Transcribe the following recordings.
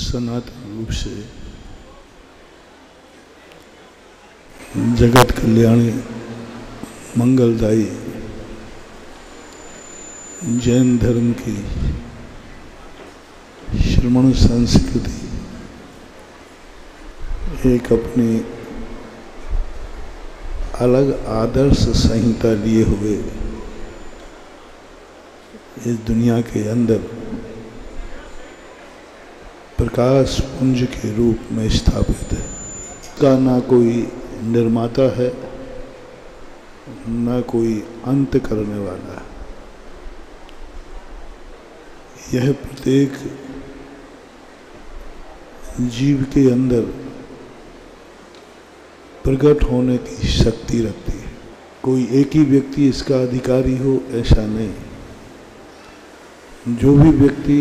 सनातन रूप से जगत कल्याणी मंगलदायी जैन धर्म की श्रमण संस्कृति एक अपनी अलग आदर्श संहिता लिए हुए इस दुनिया के अंदर प्रकाश पुंज के रूप में स्थापित है। का ना कोई निर्माता है, ना कोई अंत करने वाला है। यह प्रत्येक जीव के अंदर प्रकट होने की शक्ति रखती है। कोई एक ही व्यक्ति इसका अधिकारी हो ऐसा नहीं। जो भी व्यक्ति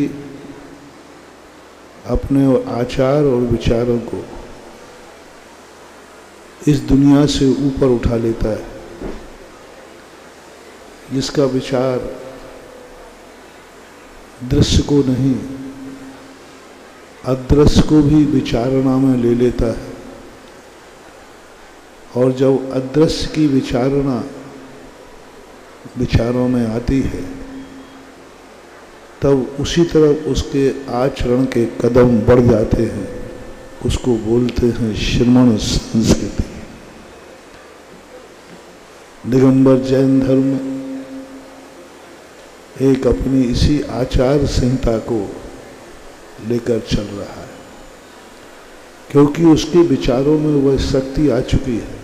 अपने आचार और विचारों को इस दुनिया से ऊपर उठा लेता है, जिसका विचार दृश्य को नहीं अदृश्य को भी विचारणा में ले लेता है, और जब अदृश्य की विचारणा विचारों में आती है तब उसी तरफ उसके आचरण के कदम बढ़ जाते हैं। उसको बोलते हैं श्रमण संस्कृति। दिगंबर जैन धर्म एक अपनी इसी आचार संहिता को लेकर चल रहा है, क्योंकि उसके विचारों में वह शक्ति आ चुकी है।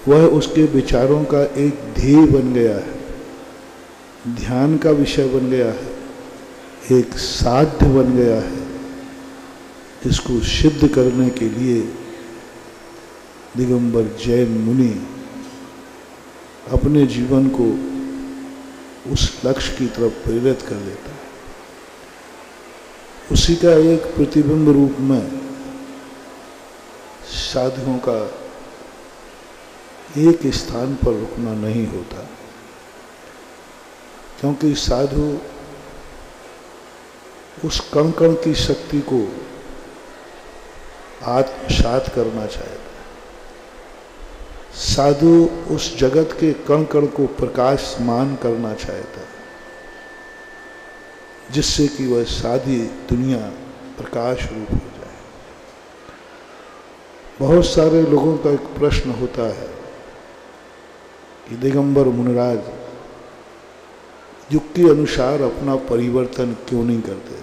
वह उसके विचारों का एक ध्येय बन गया है, ध्यान का विषय बन गया है, एक साध्य बन गया है, जिसको सिद्ध करने के लिए दिगंबर जैन मुनि अपने जीवन को उस लक्ष्य की तरफ प्रेरित कर देता है। उसी का एक प्रतिबिंब रूप में साधुओं का एक स्थान पर रुकना नहीं होता, क्योंकि साधु उस कण कण की शक्ति को आत्मसात करना चाहता है। साधु उस जगत के कण कण को प्रकाशमान करना चाहता है, जिससे कि वह सारी दुनिया प्रकाश रूप हो जाए। बहुत सारे लोगों का एक प्रश्न होता है कि दिगंबर मुनिराज युग के अनुसार अपना परिवर्तन क्यों नहीं करते,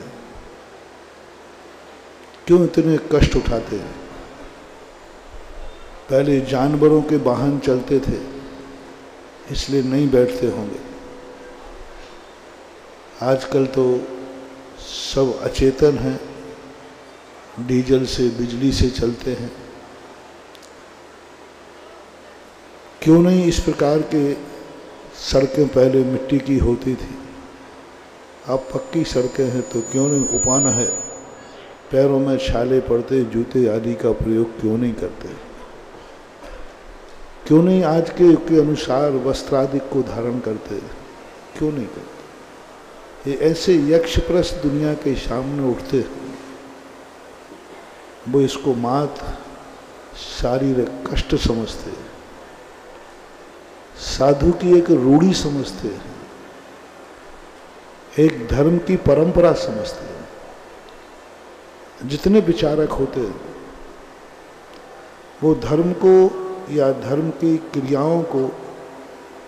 क्यों इतने कष्ट उठाते हैं। पहले जानवरों के वाहन चलते थे, इसलिए नहीं बैठते होंगे। आजकल तो सब अचेतन हैं, डीजल से बिजली से चलते हैं। क्यों नहीं इस प्रकार के सड़कें पहले मिट्टी की होती थी, अब पक्की सड़कें हैं, तो क्यों नहीं उपाना है, पैरों में छाले पड़ते, जूते आदि का प्रयोग क्यों नहीं करते। क्यों नहीं आज के युग के अनुसार वस्त्रादि को धारण करते, क्यों नहीं करते। ये ऐसे यक्षप्रस्त दुनिया के सामने उठते हैं, वो इसको मात शारीरिक कष्ट समझते हैं, साधु की एक रूढ़ी समझते हैं, एक धर्म की परंपरा समझते हैं। जितने विचारक होते हैं वो धर्म को या धर्म की क्रियाओं को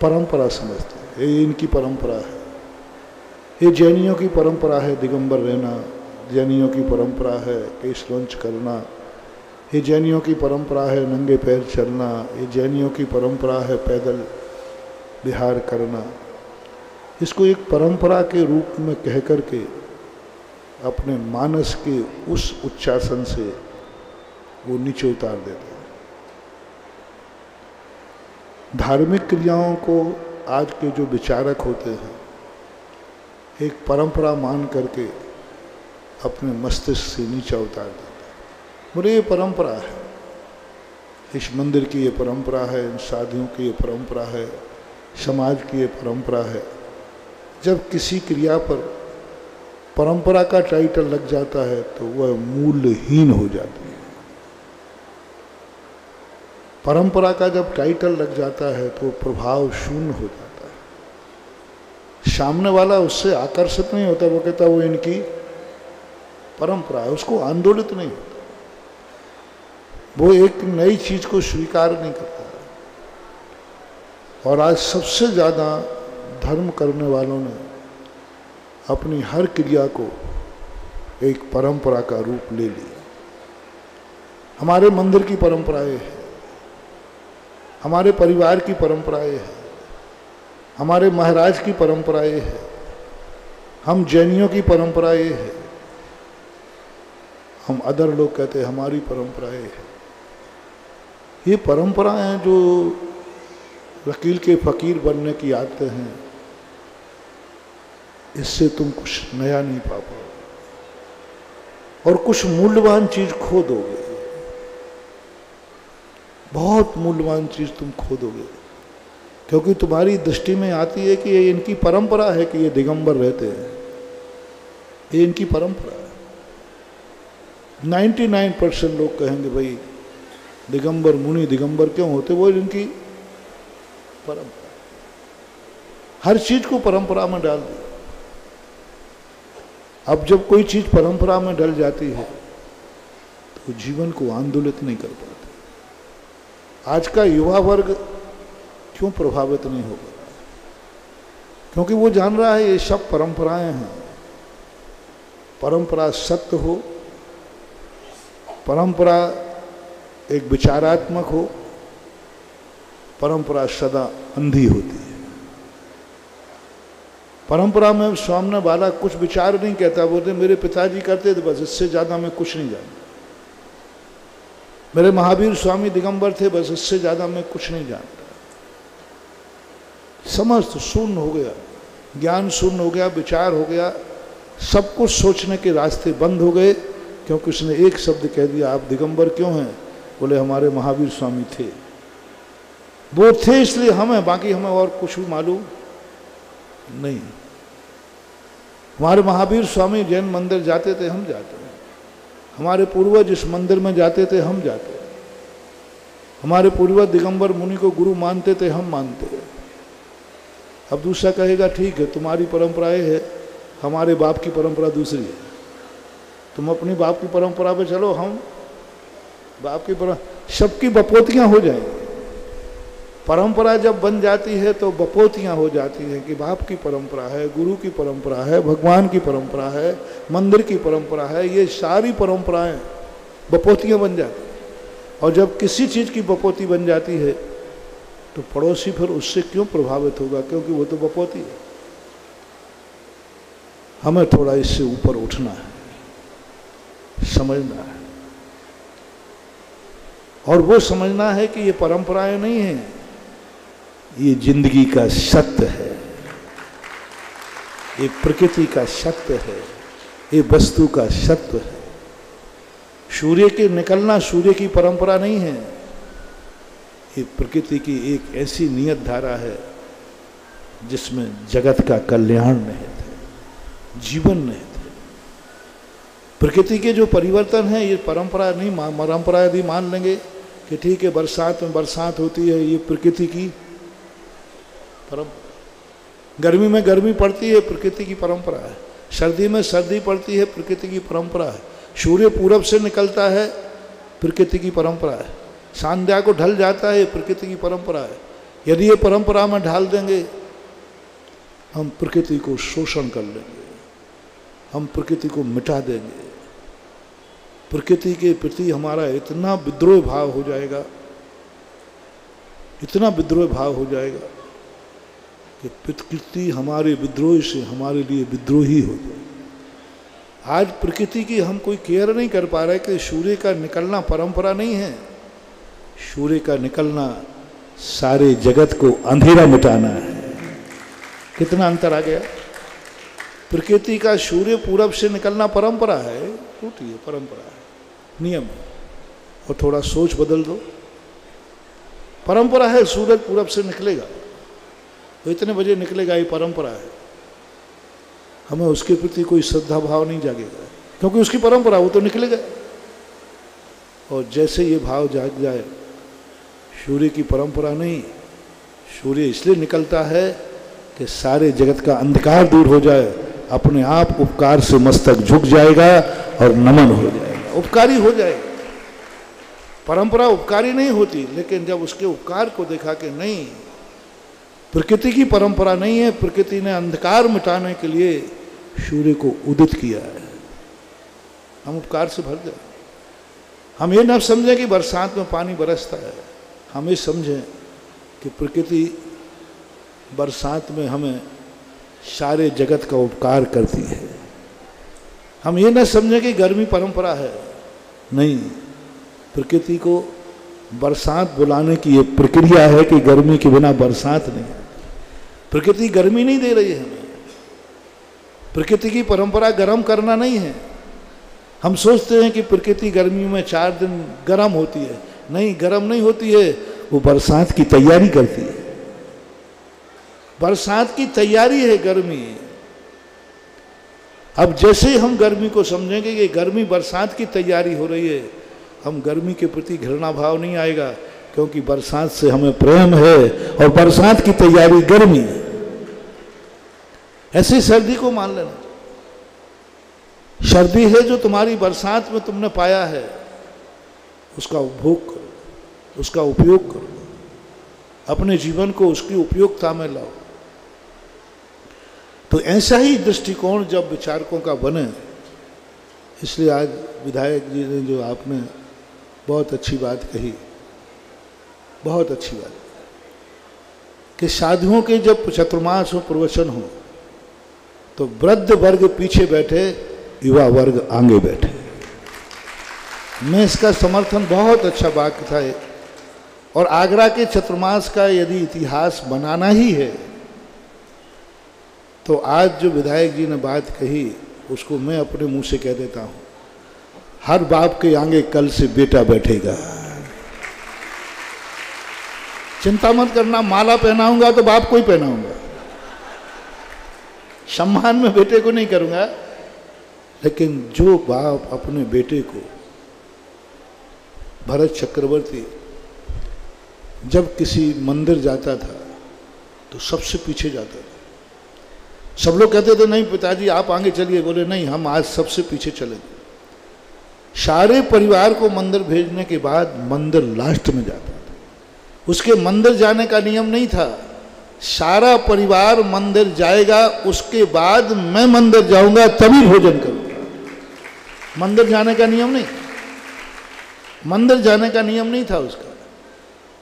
परंपरा समझते हैं। ये इनकी परंपरा है, ये जैनियों की परंपरा है दिगंबर रहना, जैनियों की परंपरा है केश लंच करना, ये जैनियों की परंपरा है नंगे पैर चलना, ये जैनियों की परंपरा है पैदल विहार करना। इसको एक परंपरा के रूप में कह करके अपने मानस के उस उच्चासन से वो नीचे उतार देते हैं। धार्मिक क्रियाओं को आज के जो विचारक होते हैं एक परंपरा मान करके अपने मस्तिष्क से नीचे उतार देते हैं। बोले ये परंपरा है, इस मंदिर की ये परंपरा है, इन साधुओं की ये परंपरा है, समाज की ये परंपरा है। जब किसी क्रिया पर परंपरा का टाइटल लग जाता है तो वह मूल्यहीन हो जाती है। परंपरा का जब टाइटल लग जाता है तो प्रभाव शून्य हो जाता है। सामने वाला उससे आकर्षित नहीं होता, वो कहता वो इनकी परंपरा है, उसको आंदोलित नहीं होता, वो एक नई चीज को स्वीकार नहीं करता। और आज सबसे ज्यादा धर्म करने वालों ने अपनी हर क्रिया को एक परंपरा का रूप ले लिया। हमारे मंदिर की परंपराएं हैं, हमारे परिवार की परंपराएं हैं, हमारे महाराज की परंपराएं हैं, हम जैनियों की परंपराएं हैं, हम अदर लोग कहते हैं हमारी परंपराएं हैं। ये परंपराएं जो वकील के फकीर बनने की आदतें हैं, इससे तुम कुछ नया नहीं पा पाओगे और कुछ मूल्यवान चीज खो दोगे, बहुत मूल्यवान चीज तुम खो दोगे, क्योंकि तुम्हारी दृष्टि में आती है कि ये इनकी परंपरा है कि ये दिगंबर रहते हैं, ये इनकी परंपरा है। 99% लोग कहेंगे भाई दिगंबर मुनि दिगंबर क्यों होते, वो इनकी परंपरा। हर चीज को परंपरा में डाल दिया। अब जब कोई चीज परंपरा में डल जाती है तो जीवन को आंदोलित नहीं कर पाते। आज का युवा वर्ग क्यों प्रभावित नहीं होगा? क्योंकि वो जान रहा है ये सब परंपराएं हैं। परंपरा सत्य हो, परंपरा एक विचारात्मक हो, परंपरा सदा अंधी होती है। परंपरा में सामने वाला कुछ विचार नहीं कहता, बोलते मेरे पिताजी करते थे बस, इससे ज्यादा मैं कुछ नहीं जानता। मेरे महावीर स्वामी दिगंबर थे, बस इससे ज्यादा मैं कुछ नहीं जानता। समझ शून्य हो गया, ज्ञान शून्य हो गया, विचार हो गया, सब कुछ सोचने के रास्ते बंद हो गए, क्योंकि उसने एक शब्द कह दिया, आप दिगंबर क्यों हैं? बोले हमारे महावीर स्वामी थे, वो थे इसलिए हम हैं, बाकी हमें और कुछ भी मालूम नहीं। हमारे महावीर स्वामी जैन मंदिर जाते थे, हम जाते हैं। हमारे पूर्वज इस मंदिर में जाते थे, हम जाते हैं। हमारे पूर्वज दिगंबर मुनि को गुरु मानते थे, हम मानते हैं। अब दूसरा कहेगा ठीक है तुम्हारी परंपराएं है, हमारे बाप की परंपरा दूसरी है, तुम अपनी बाप की परंपरा पे चलो, हम बाप की परंपरा। सबकी बपोतियां हो जाएंगी। परंपरा जब बन जाती है तो बपोतियां हो जाती हैं कि बाप की परंपरा है, गुरु की परंपरा है, भगवान की परंपरा है, मंदिर की परंपरा है, ये सारी परंपराएं बपोतियां बन जाती हैं। और जब किसी चीज की बपोती बन जाती है तो पड़ोसी फिर उससे क्यों प्रभावित होगा? क्योंकि वो तो बपोती है। हमें थोड़ा इससे ऊपर उठना है, समझना है, और वो समझना है कि ये परंपराएं नहीं हैं, ये जिंदगी का सत्य है, ये प्रकृति का सत्य है, ये वस्तु का सत्य है। सूर्य के निकलना सूर्य की परंपरा नहीं है, ये प्रकृति की एक ऐसी नियत धारा है जिसमें जगत का कल्याण निहित है, जीवन निहित है। प्रकृति के जो परिवर्तन है ये परंपरा नहीं, परंपरा यदि मान लेंगे कि ठीक है बरसात में बरसात होती है, ये प्रकृति की परंपरा। गर्मी में गर्मी पड़ती है, प्रकृति की परंपरा है। सर्दी में सर्दी पड़ती है, प्रकृति की परंपरा है। सूर्य पूरब से निकलता है, प्रकृति की परंपरा है। संध्या को ढल जाता है, प्रकृति की परंपरा है। यदि ये परंपरा में ढाल देंगे हम प्रकृति को शोषण कर लेंगे, हम प्रकृति को मिटा देंगे। प्रकृति के प्रति हमारा इतना विद्रोह भाव हो जाएगा, इतना विद्रोह भाव हो जाएगा कि प्रकृति हमारे विद्रोह से हमारे लिए विद्रोही हो जाए। आज प्रकृति की हम कोई केयर नहीं कर पा रहे कि सूर्य का निकलना परंपरा नहीं है, सूर्य का निकलना सारे जगत को अंधेरा मिटाना है। कितना अंतर आ गया। प्रकृति का सूर्य पूरब से निकलना परंपरा है, टूटी है, परंपरा है, नियम है। और थोड़ा सोच बदल दो, परंपरा है सूरज पूरब से निकलेगा तो इतने बजे निकलेगा, ये परंपरा है। हमें उसके प्रति कोई श्रद्धा भाव नहीं जागेगा, क्योंकि उसकी परंपरा, वो तो निकलेगा। और जैसे ये भाव जाग जाए, सूर्य की परंपरा नहीं, सूर्य इसलिए निकलता है कि सारे जगत का अंधकार दूर हो जाए, अपने आप उपकार से मस्तक झुक जाएगा और नमन हो जाएगा, उपकारी हो जाएगा। परंपरा उपकारी नहीं होती, लेकिन जब उसके उपकार को देखा कि नहीं, प्रकृति की परंपरा नहीं है, प्रकृति ने अंधकार मिटाने के लिए सूर्य को उदित किया है, हम उपकार से भर जाए। हम ये न समझें कि बरसात में पानी बरसता है, हम ये समझें कि प्रकृति बरसात में हमें सारे जगत का उपकार करती है। हम ये न समझें कि गर्मी परंपरा है, नहीं, प्रकृति को बरसात बुलाने की ये प्रक्रिया है कि गर्मी के बिना बरसात नहीं है। प्रकृति गर्मी नहीं दे रही है हमें, प्रकृति की परंपरा गर्म करना नहीं है। हम सोचते हैं कि प्रकृति गर्मी में 4 दिन गर्म होती है, नहीं, गर्म नहीं होती है, वो बरसात की तैयारी करती है। बरसात की तैयारी है गर्मी। अब जैसे हम गर्मी को समझेंगे कि गर्मी बरसात की तैयारी हो रही है, हम गर्मी के प्रति घृणा भाव नहीं आएगा, क्योंकि बरसात से हमें प्रेम है और बरसात की तैयारी गर्मी है। ऐसे सर्दी को मान लेना, सर्दी है जो तुम्हारी बरसात में तुमने पाया है, उसका उपभोग करो, उसका उपयोग करो, अपने जीवन को उसकी उपयोगिता में लाओ। तो ऐसा ही दृष्टिकोण जब विचारकों का बने, इसलिए आज विधायक जी ने जो आपने बहुत अच्छी बात कही, बहुत अच्छी बात, कि साधुओं के जब चतुर्मास हो, प्रवचन हो, तो वृद्ध वर्ग पीछे बैठे, युवा वर्ग आगे बैठे। मैं इसका समर्थन, बहुत अच्छा वाक्य था। और आगरा के चतुर्मास का यदि इतिहास बनाना ही है, तो आज जो विधायक जी ने बात कही, उसको मैं अपने मुंह से कह देता हूं, हर बाप के आगे कल से बेटा बैठेगा। चिंता मत करना, माला पहनाऊंगा तो बाप को ही पहनाऊंगा, सम्मान में बेटे को नहीं करूंगा। लेकिन जो बाप अपने बेटे को, भरत चक्रवर्ती जब किसी मंदिर जाता था तो सबसे पीछे जाता था। सब लोग कहते थे नहीं पिताजी आप आगे चलिए, बोले नहीं हम आज सबसे पीछे चलेंगे। सारे परिवार को मंदिर भेजने के बाद मंदिर लास्ट में जाता था। उसके मंदिर जाने का नियम नहीं था, सारा परिवार मंदिर जाएगा, उसके बाद मैं मंदिर जाऊंगा तभी भोजन करूंगा। मंदिर जाने का नियम नहीं, मंदिर जाने का नियम नहीं था उसका।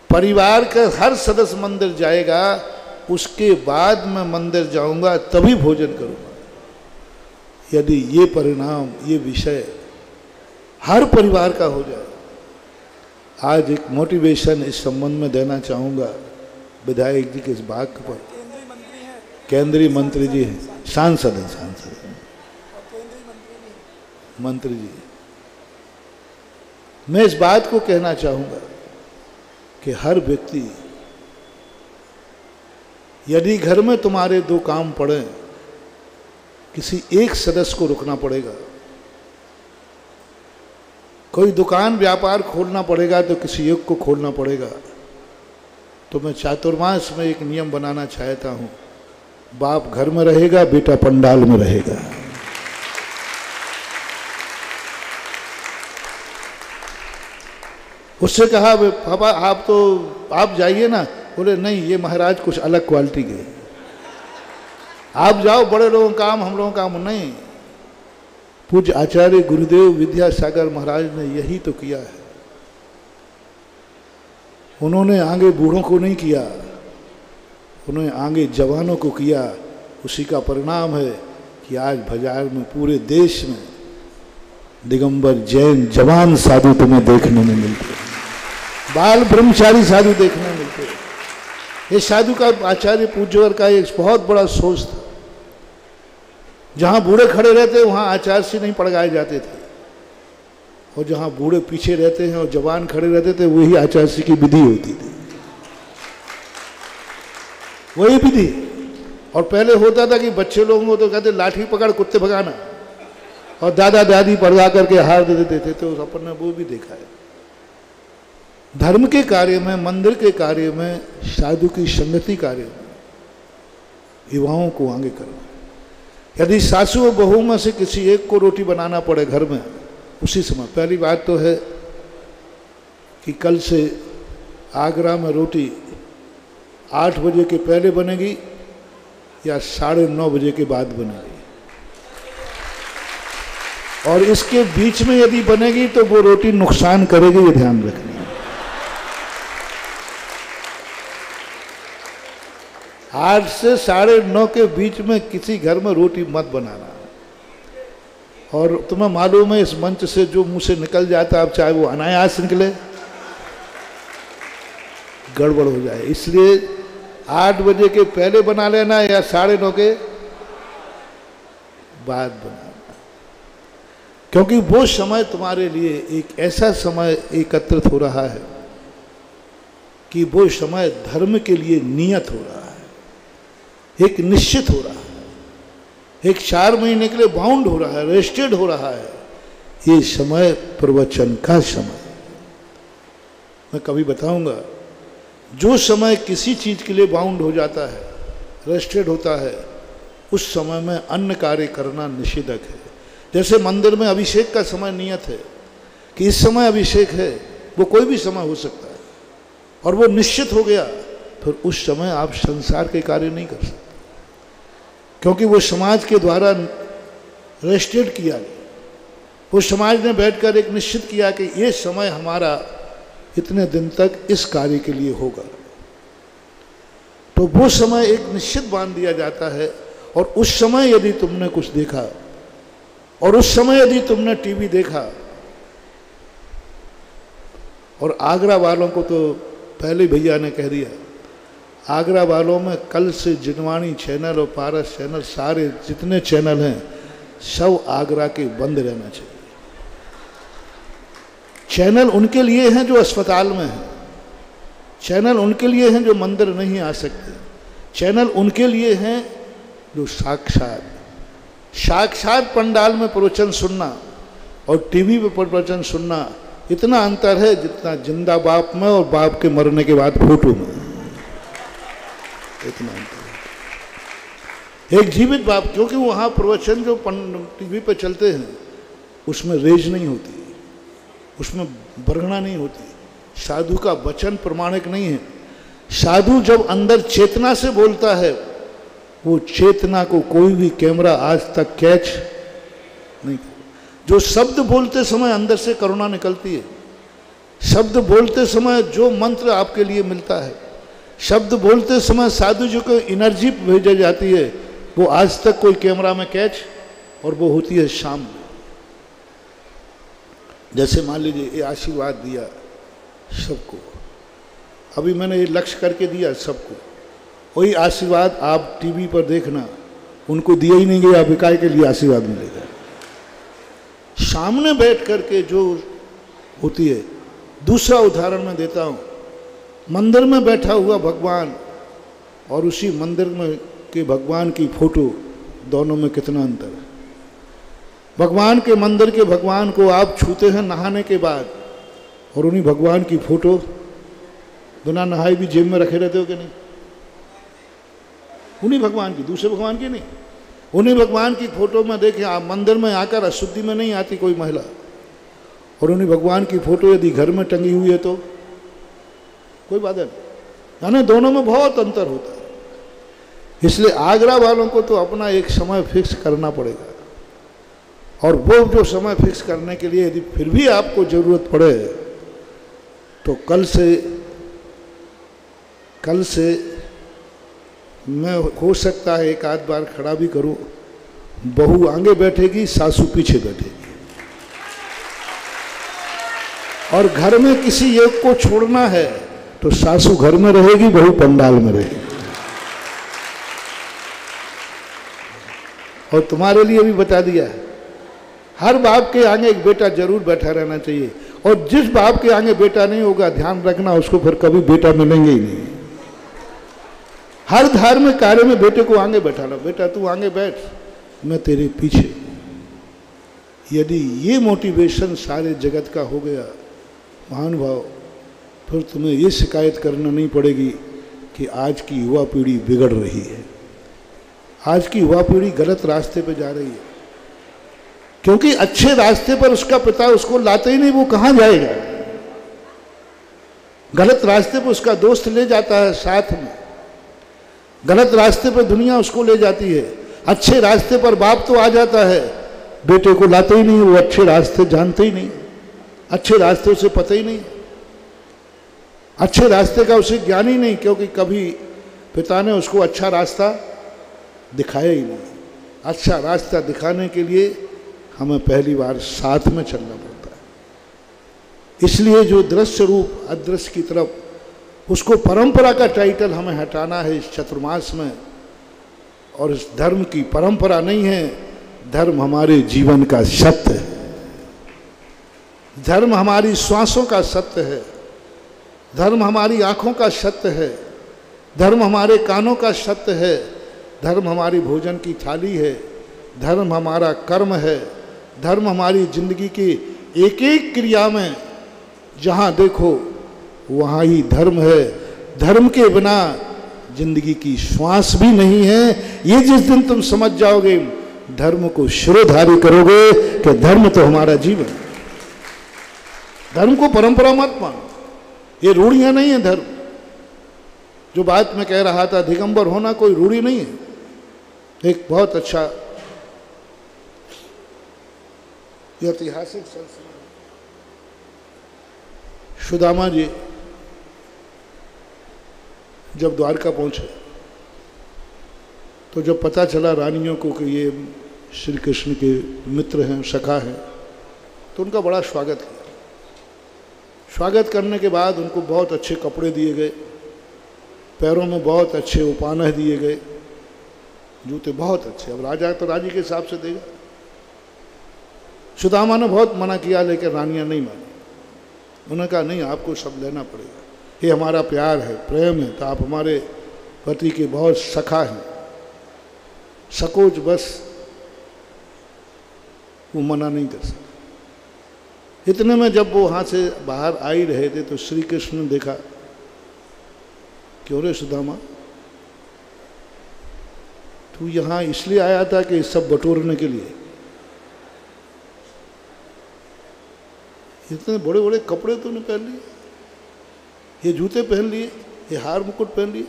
परिवार का हर सदस्य मंदिर जाएगा, उसके बाद मैं मंदिर जाऊंगा तभी भोजन करूंगा। यदि ये परिणाम, ये विषय हर परिवार का हो जाए। आज एक मोटिवेशन इस संबंध में देना चाहूँगा विधायक जी के इस वाक्य पर। केंद्रीय मंत्री जी हैं, सांसद हैं, सांसद हैं, मंत्री जी। मैं इस बात को कहना चाहूँगा कि हर व्यक्ति, यदि घर में तुम्हारे 2 काम पड़े, किसी एक सदस्य को रुकना पड़ेगा। कोई दुकान व्यापार खोलना पड़ेगा तो किसी एक को खोलना पड़ेगा। तो मैं चातुर्मास में एक नियम बनाना चाहता हूँ, बाप घर में रहेगा, बेटा पंडाल में रहेगा। उससे कहा पापा आप जाइए ना, बोले नहीं ये महाराज कुछ अलग क्वालिटी के, आप जाओ, बड़े लोगों का काम, हम लोगों का काम नहीं। पूज्य आचार्य गुरुदेव विद्यासागर महाराज ने यही तो किया है। उन्होंने आगे बूढ़ों को नहीं किया, उन्होंने आगे जवानों को किया। उसी का परिणाम है कि आज बाजार में पूरे देश में दिगंबर जैन जवान साधु तुम्हें देखने में मिलते, बाल ब्रह्मचारी साधु देखने में मिलते। ये साधु का आचार्य पूज्यवर का एक बहुत बड़ा सोच था। जहाँ बूढ़े खड़े रहते वहाँ आचार्य से नहीं पड़गाए जाते थे, और जहाँ बूढ़े पीछे रहते हैं और जवान खड़े रहते थे वही आचार्य से की विधि होती थी, वही विधि। और पहले होता था कि बच्चे लोगों को तो कहते लाठी पकड़ कुत्ते भगाना, और दादा दादी पढ़ा करके हार दे देते थे। तो अपन ने वो भी देखा है। धर्म के कार्य में, मंदिर के कार्य में, साधु की संगति कार्य में युवाओं को आगे करना। यदि सासू और बहू में से किसी एक को रोटी बनाना पड़े घर में उसी समय, पहली बात तो है कि कल से आगरा में रोटी 8 बजे के पहले बनेगी या 9:30 बजे के बाद बनेगी, और इसके बीच में यदि बनेगी तो वो रोटी नुकसान करेगी, ये ध्यान रखना। 8 से 9:30 के बीच में किसी घर में रोटी मत बनाना। और तुम्हें मालूम है इस मंच से जो मुंह से निकल जाता है, अब चाहे वो अनायास निकले, गड़बड़ हो जाए। इसलिए 8 बजे के पहले बना लेना या 9:30 के बाद बनाना, क्योंकि वो समय तुम्हारे लिए एक ऐसा समय एकत्रित हो रहा है कि वो समय धर्म के लिए नियत हो रहा है, एक निश्चित हो रहा है, एक 4 महीने के लिए बाउंड हो रहा है, रेस्टेड हो रहा है। ये समय प्रवचन का समय। मैं कभी बताऊंगा, जो समय किसी चीज के लिए बाउंड हो जाता है, रेस्टेड होता है, उस समय में अन्य कार्य करना निषेधक है। जैसे मंदिर में अभिषेक का समय नियत है कि इस समय अभिषेक है, वो कोई भी समय हो सकता है, और वो निश्चित हो गया, फिर उस समय आप संसार के कार्य नहीं कर सकते, क्योंकि वो समाज के द्वारा रेस्टेड किया गया। वो समाज ने बैठकर एक निश्चित किया कि ये समय हमारा इतने दिन तक इस कार्य के लिए होगा, तो वो समय एक निश्चित बांध दिया जाता है। और उस समय यदि तुमने कुछ देखा, और उस समय यदि तुमने टीवी देखा, और आगरा वालों को तो पहले भैया ने कह दिया, आगरा वालों में कल से जिनवाणी चैनल और पारस चैनल, सारे जितने चैनल हैं सब आगरा के बंद रहना चाहिए। चैनल उनके लिए हैं जो अस्पताल में हैं, चैनल उनके लिए हैं जो मंदिर नहीं आ सकते, चैनल उनके लिए हैं जो साक्षात पंडाल में प्रवचन सुनना और टीवी पे प्रवचन सुनना, इतना अंतर है जितना जिंदा बाप में और बाप के मरने के बाद फोटो में, इतना अंतर है। एक जीवित बाप, क्योंकि वहाँ प्रवचन जो टीवी पे चलते हैं उसमें रेज नहीं होती, उसमें बरगना नहीं होती, साधु का वचन प्रमाणिक नहीं है। साधु जब अंदर चेतना से बोलता है, वो चेतना को कोई भी कैमरा आज तक कैच नहीं कर। जो शब्द बोलते समय अंदर से करुणा निकलती है, शब्द बोलते समय जो मंत्र आपके लिए मिलता है, शब्द बोलते समय साधु जी को एनर्जी भेजी जाती है, वो आज तक कोई कैमरा में कैच, और वो होती है शाम में। जैसे मान लीजिए ये आशीर्वाद दिया सबको, अभी मैंने ये लक्ष्य करके दिया सबको, वही आशीर्वाद आप टीवी पर देखना, उनको दिया ही नहीं गया, आप इकाई के लिए आशीर्वाद मिलेगा। सामने बैठ करके जो होती है। दूसरा उदाहरण मैं देता हूँ, मंदिर में बैठा हुआ भगवान और उसी मंदिर में के भगवान की फोटो, दोनों में कितना अंतर है। भगवान के मंदिर के भगवान को आप छूते हैं नहाने के बाद, और उन्हीं भगवान की फोटो बिना नहाए भी जेब में रखे रहते हो कि नहीं? उन्हीं भगवान की, दूसरे भगवान की नहीं, उन्हीं भगवान की फोटो में देखें आप, मंदिर में आकर अशुद्धि में नहीं आती कोई महिला, और उन्हीं भगवान की फोटो यदि घर में टंगी हुई है तो कोई बात नहीं। यानी दोनों में बहुत अंतर होता है। इसलिए आगरा वालों को तो अपना एक समय फिक्स करना पड़ेगा, और वो जो समय फिक्स करने के लिए यदि फिर भी आपको ज़रूरत पड़े तो कल से मैं हो सकता है एक आध बार खड़ा भी करूं, बहू आगे बैठेगी, सासू पीछे बैठेगी, और घर में किसी एक को छोड़ना है तो सासू घर में रहेगी, बहू पंडाल में रहेगी। और तुम्हारे लिए भी बता दिया है, हर बाप के आगे एक बेटा जरूर बैठा रहना चाहिए, और जिस बाप के आगे बेटा नहीं होगा ध्यान रखना उसको फिर कभी बेटा मिलेंगे ही नहीं। हर धार्मिक कार्य में बेटे को आगे बैठाना, बेटा तू आगे बैठ, मैं तेरे पीछे। यदि ये मोटिवेशन सारे जगत का हो गया महानुभाव, फिर तुम्हें ये शिकायत करना नहीं पड़ेगी कि आज की युवा पीढ़ी बिगड़ रही है, आज की युवा पीढ़ी गलत रास्ते पे जा रही है। क्योंकि अच्छे रास्ते पर उसका पिता उसको लाते ही नहीं, वो कहाँ जाएगा। गलत रास्ते पर उसका दोस्त ले जाता है साथ में, गलत रास्ते पर दुनिया उसको ले जाती है। अच्छे रास्ते पर बाप तो आ जाता है, बेटे को लाते ही नहीं, वो अच्छे रास्ते जानते ही नहीं, अच्छे रास्ते उसे पता ही नहीं, अच्छे रास्ते का उसे ज्ञान ही नहीं, क्योंकि कभी पिता ने उसको अच्छा रास्ता दिखाया ही नहीं। अच्छा रास्ता दिखाने के लिए हमें पहली बार साथ में चलना पड़ता है। इसलिए जो दृश्य रूप अदृश्य की तरफ, उसको परंपरा का टाइटल हमें हटाना है इस चतुर्मास में। और इस धर्म की परंपरा नहीं है, धर्म हमारे जीवन का सत्य है, धर्म हमारी श्वासों का सत्य है, धर्म हमारी आँखों का सत्य है, धर्म हमारे कानों का सत्य है, धर्म हमारी भोजन की थाली है, धर्म हमारा कर्म है, धर्म हमारी जिंदगी की एक एक क्रिया में जहाँ देखो वहाँ ही धर्म है। धर्म के बिना जिंदगी की श्वास भी नहीं है। ये जिस दिन तुम समझ जाओगे, धर्म को शिरोधार्य करोगे कि धर्म तो हमारा जीवन। धर्म को परंपरा मत मानो, ये रूढ़ियां नहीं है धर्म। जो बात मैं कह रहा था, दिगंबर होना कोई रूढ़ी नहीं है। एक बहुत अच्छा ऐतिहासिक संस्मरण, सुदामा जी जब द्वारका पहुंचे तो जब पता चला रानियों को कि ये श्री कृष्ण के मित्र हैं, सखा हैं, तो उनका बड़ा स्वागत किया। स्वागत करने के बाद उनको बहुत अच्छे कपड़े दिए गए, पैरों में बहुत अच्छे उपानह दिए गए, जूते बहुत अच्छे। अब राजा तो राजी के हिसाब से देगा। सुदामा ने बहुत मना किया, लेकिन रानियां नहीं मानी। उन्होंने कहा नहीं, आपको सब लेना पड़ेगा, ये हमारा प्यार है, प्रेम है, तो आप हमारे पति के बहुत सखा हैं, सकोच बस वो मना नहीं कर सकते। इतने में जब वो वहाँ से बाहर आ ही रहे थे तो श्री कृष्ण ने देखा, क्यों रे सुदामा, तू यहाँ इसलिए आया था कि सब बटोरने के लिए? इतने बड़े बड़े कपड़े तूने पहन लिए, ये जूते पहन लिए, ये हार मुकुट पहन लिए।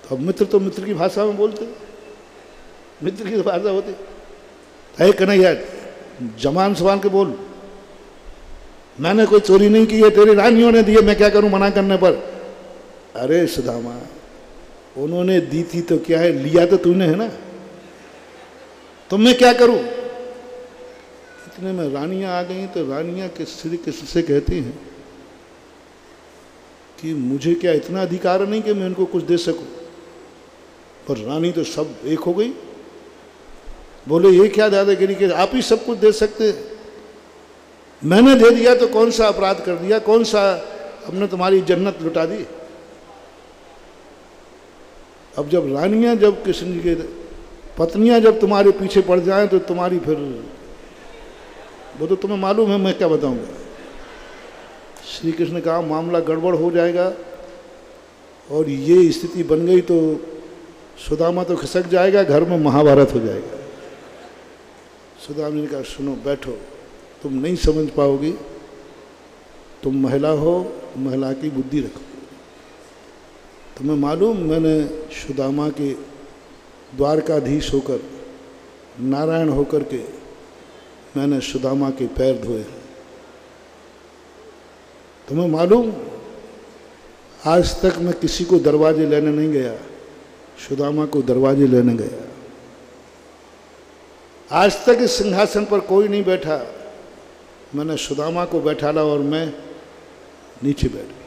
तो अब मित्र तो मित्र की भाषा में बोलते, मित्र की भाषा होती है। कन्हैया जमान समान के बोल, मैंने कोई चोरी नहीं की है, तेरी रानियों ने दिए, मैं क्या करूं मना करने पर? अरे सुदामा, उन्होंने दी थी तो क्या है, लिया तो तूने है ना, तो मैं क्या करूं? इतने में रानियां आ गई। तो रानियां श्री कृष्ण से कहती हैं कि मुझे क्या इतना अधिकार नहीं कि मैं उनको कुछ दे सकूं? पर रानी तो सब एक हो गई, बोले ये क्या दादागिरी के, आप ही सब कुछ दे सकते? मैंने दे दिया तो कौन सा अपराध कर दिया, कौन सा हमने तुम्हारी जन्नत लुटा दी? अब जब रानियां, जब कृष्ण जी के पत्नियां जब तुम्हारे पीछे पड़ जाएं तो तुम्हारी फिर वो तो तुम्हें मालूम है, मैं क्या बताऊंगा। श्री कृष्ण ने कहा मामला गड़बड़ हो जाएगा, और ये स्थिति बन गई तो सुदामा तो खिसक जाएगा, घर में महाभारत हो जाएगा। सुदामा ने कहा सुनो, बैठो, तुम नहीं समझ पाओगी, तुम महिला हो, महिला की बुद्धि रखो। तुम्हें मालूम, मैंने सुदामा के द्वारकाधीश होकर, नारायण होकर के मैंने सुदामा के पैर धोए। तुम्हें मालूम, आज तक मैं किसी को दरवाजे लेने नहीं गया, सुदामा को दरवाजे लेने गया। आज तक इस सिंहासन पर कोई नहीं बैठा, मैंने सुदामा को बैठाला और मैं नीचे बैठ गया।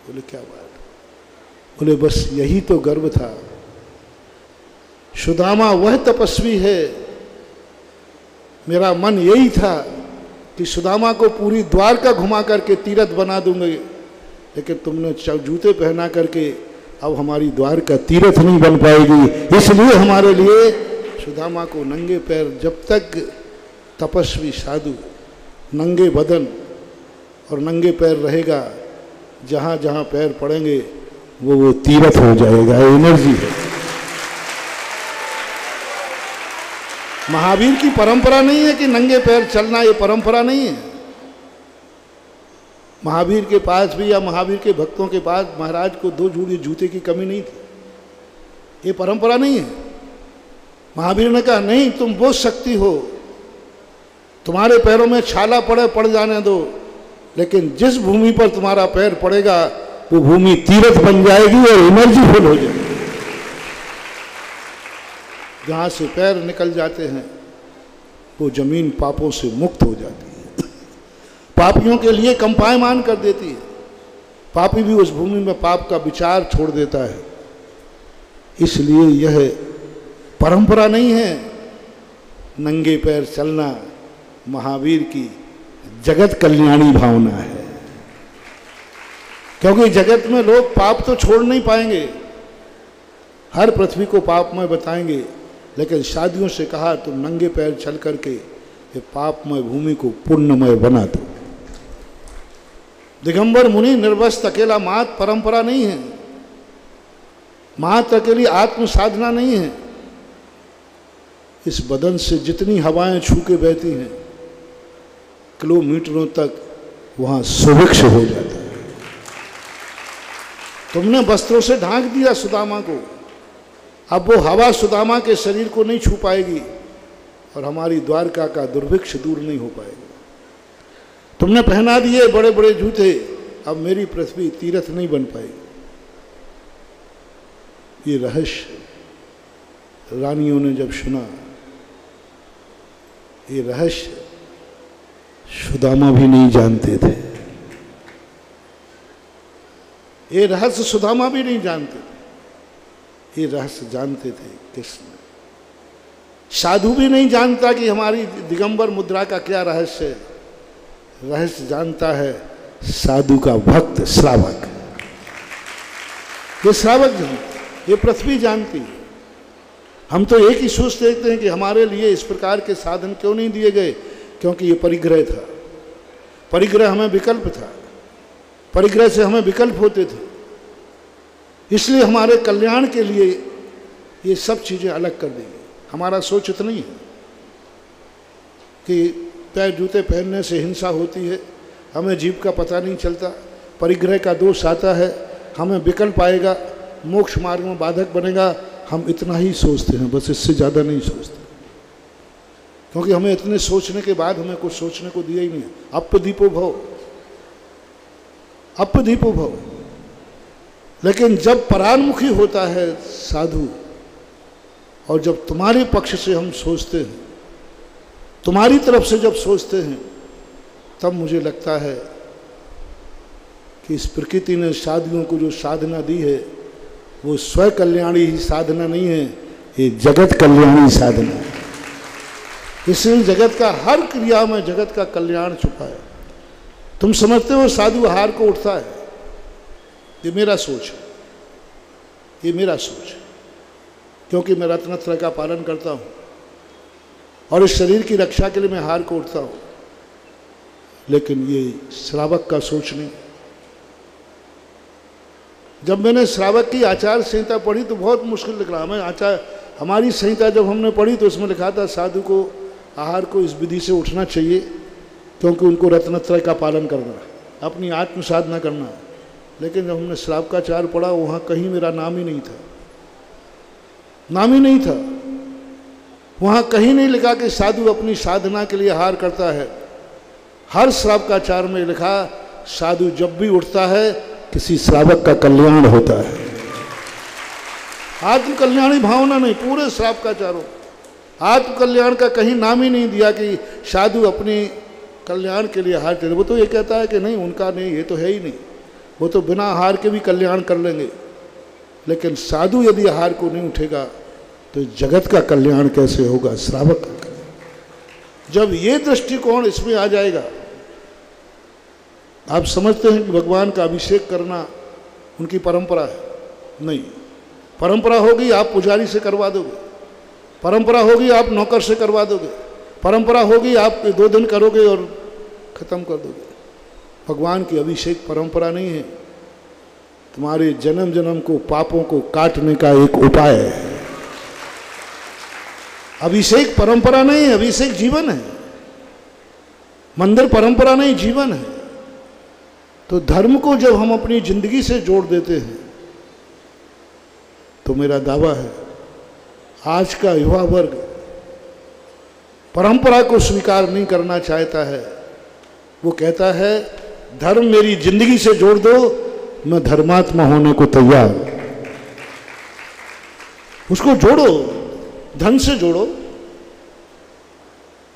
बोले क्या बात? बोले बस यही तो गर्व था। सुदामा वह तपस्वी है, मेरा मन यही था कि सुदामा को पूरी द्वारका घुमा करके तीर्थ बना दूंगी, लेकिन तुमने जूते पहना करके अब हमारी द्वारका तीर्थ नहीं बन पाएगी। इसलिए हमारे लिए सुदामा को नंगे पैर, जब तक तपस्वी साधु नंगे बदन और नंगे पैर रहेगा, जहाँ जहाँ पैर पड़ेंगे वो तीर्थ हो जाएगा, एनर्जी है। महावीर की परंपरा नहीं है कि नंगे पैर चलना, ये परंपरा नहीं है। महावीर के पास भी या महावीर के भक्तों के पास महाराज को 2 जोड़ी जूते की कमी नहीं थी, ये परंपरा नहीं है। महावीर ने कहा नहीं, तुम बोझ सकती हो, तुम्हारे पैरों में छाला पड़े पड़ जाने दो, लेकिन जिस भूमि पर तुम्हारा पैर पड़ेगा वो भूमि तीर्थ बन जाएगी और एनर्जी फुल हो जाएगी। जहाँ से पैर निकल जाते हैं वो जमीन पापों से मुक्त हो जाती है, पापियों के लिए कंपायमान कर देती है। पापी भी उस भूमि में पाप का विचार छोड़ देता है। इसलिए यह परंपरा नहीं है नंगे पैर चलना, महावीर की जगत कल्याणी भावना है। क्योंकि जगत में लोग पाप तो छोड़ नहीं पाएंगे, हर पृथ्वी को पापमय बताएंगे, लेकिन शादियों से कहा तुम नंगे पैर चल करके ये पापमय भूमि को पुण्यमय बना दो। दिगंबर मुनि निर्वस्त्र अकेला मात परंपरा नहीं है, मात अकेली आत्म साधना नहीं है। इस बदन से जितनी हवाएं छू के बहती हैं किलोमीटरों तक वहां सुभिक्ष हो जाता है। तुमने वस्त्रों से ढांक दिया सुदामा को, अब वो हवा सुदामा के शरीर को नहीं छू पाएगी और हमारी द्वारका का दुर्भिक्ष दूर नहीं हो पाएगा। तुमने पहना दिए बड़े बड़े जूते, अब मेरी पृथ्वी तीर्थ नहीं बन पाएगी। ये रहस्य रानियों ने जब सुना, ये रहस्य सुदामा भी नहीं जानते थे, ये रहस्य सुदामा भी नहीं जानते थे, ये रहस्य जानते थे कृष्ण। साधु भी नहीं जानता कि हमारी दिगंबर मुद्रा का क्या रहस्य है, रहस्य जानता है साधु का भक्त श्रावक। ये श्रावक जानते, ये पृथ्वी जानती है। हम तो एक ही सोच देखते हैं कि हमारे लिए इस प्रकार के साधन क्यों नहीं दिए गए, क्योंकि ये परिग्रह था, परिग्रह हमें विकल्प था, परिग्रह से हमें विकल्प होते थे। इसलिए हमारे कल्याण के लिए ये सब चीज़ें अलग कर दी गई। हमारा सोच इतना ही है कि पैर जूते पहनने से हिंसा होती है, हमें जीव का पता नहीं चलता, परिग्रह का दोष आता है, हमें विकल्प आएगा, मोक्ष मार्ग में बाधक बनेगा। हम इतना ही सोचते हैं, बस इससे ज़्यादा नहीं सोचते, क्योंकि हमें इतने सोचने के बाद हमें कुछ सोचने को दिया ही नहीं है। अपदीपो भव, अपदीपो भव। लेकिन जब परान्मुखी होता है साधु और जब तुम्हारे पक्ष से हम सोचते हैं, तुम्हारी तरफ से जब सोचते हैं, तब मुझे लगता है कि इस प्रकृति ने साधुओं को जो साधना दी है वो स्व कल्याणी ही साधना नहीं है, ये जगत कल्याणी साधना है। इसलिए जगत का हर क्रिया में जगत का कल्याण छुपा है। तुम समझते हो साधु आहार को उठता है, ये मेरा सोच है, ये मेरा सोच है, क्योंकि मैं रत्नत्रय का पालन करता हूँ और इस शरीर की रक्षा के लिए मैं आहार को उठता हूँ। लेकिन ये श्रावक का सोच नहीं। जब मैंने श्रावक की आचार संहिता पढ़ी तो बहुत मुश्किल निकला। हमारी संहिता जब हमने पढ़ी तो उसमें लिखा था साधु को आहार को इस विधि से उठना चाहिए, क्योंकि उनको रत्नत्रय का पालन करना है, अपनी आत्म साधना करना है। लेकिन जब हमने श्रावकाचार पढ़ा वहाँ कहीं मेरा नाम ही नहीं था, नाम ही नहीं था। वहाँ कहीं नहीं लिखा कि साधु अपनी साधना के लिए आहार करता है। हर श्रावकाचार में लिखा साधु जब भी उठता है किसी श्रावक का कल्याण होता है। आत्म कल्याणी भावना नहीं, पूरे श्रावकाचारों आत्म कल्याण का कहीं नाम ही नहीं दिया कि साधु अपने कल्याण के लिए आहार करे। वो तो ये कहता है कि नहीं उनका नहीं, ये तो है ही नहीं, वो तो बिना आहार के भी कल्याण कर लेंगे। लेकिन साधु यदि आहार को नहीं उठेगा तो जगत का कल्याण कैसे होगा, श्रावक का कल्याण। जब ये दृष्टिकोण इसमें आ जाएगा आप समझते हैं कि भगवान का अभिषेक करना उनकी परंपरा है? नहीं। परंपरा होगी आप पुजारी से करवा दोगे, परंपरा होगी आप नौकर से करवा दोगे, परंपरा होगी आप 2 दिन करोगे और ख़त्म कर दोगे। भगवान की अभिषेक परंपरा नहीं है, तुम्हारे जन्म जन्म को पापों को काटने का एक उपाय है। अभिषेक परंपरा नहीं है, अभिषेक जीवन है। मंदिर परंपरा नहीं, जीवन है। तो धर्म को जब हम अपनी जिंदगी से जोड़ देते हैं तो मेरा दावा है आज का युवा वर्ग परंपरा को स्वीकार नहीं करना चाहता है। वो कहता है धर्म मेरी जिंदगी से जोड़ दो, मैं धर्मात्मा होने को तैयार। उसको जोड़ो, धन से जोड़ो,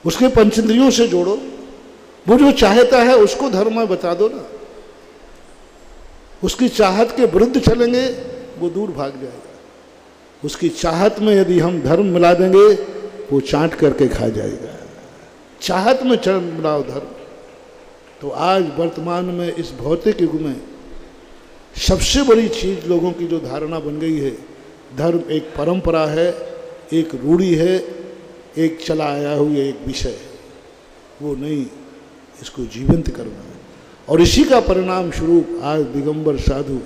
उसके पंचेंद्रियों से जोड़ो। वो जो चाहता है उसको धर्म में बता दो ना। उसकी चाहत के विरुद्ध चलेंगे वो दूर भाग जाएगा। उसकी चाहत में यदि हम धर्म मिला देंगे वो चाट करके खा जाएगा। चाहत में मिलाओ धर्म। तो आज वर्तमान में इस भौतिक युग में सबसे बड़ी चीज लोगों की जो धारणा बन गई है, धर्म एक परंपरा है, एक रूढ़ी है, एक चला आया हुआ एक विषय है। वो नहीं, इसको जीवंत करना है। और इसी का परिणाम स्वरूप आज दिगंबर साधु,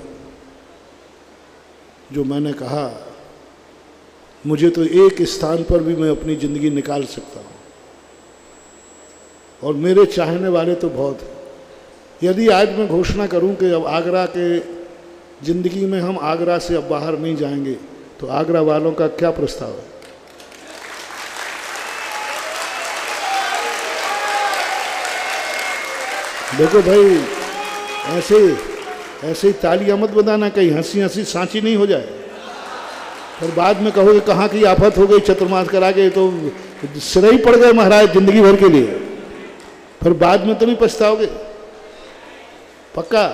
जो मैंने कहा मुझे तो एक स्थान पर भी मैं अपनी ज़िंदगी निकाल सकता हूँ और मेरे चाहने वाले तो बहुत हैं। यदि आज मैं घोषणा करूं कि अब आगरा के ज़िंदगी में हम आगरा से अब बाहर नहीं जाएंगे तो आगरा वालों का क्या प्रस्ताव है? देखो भाई, ऐसे ही तालियां मत बजाना, कहीं हंसी हंसी सांची नहीं हो जाए। फिर बाद में कहोगे कहाँ की आफत हो गई, चतुर्मास करा के तो सिर ही पड़ गए महाराज जिंदगी भर के लिए। फिर बाद में तो नहीं पछताओगे? पक्का?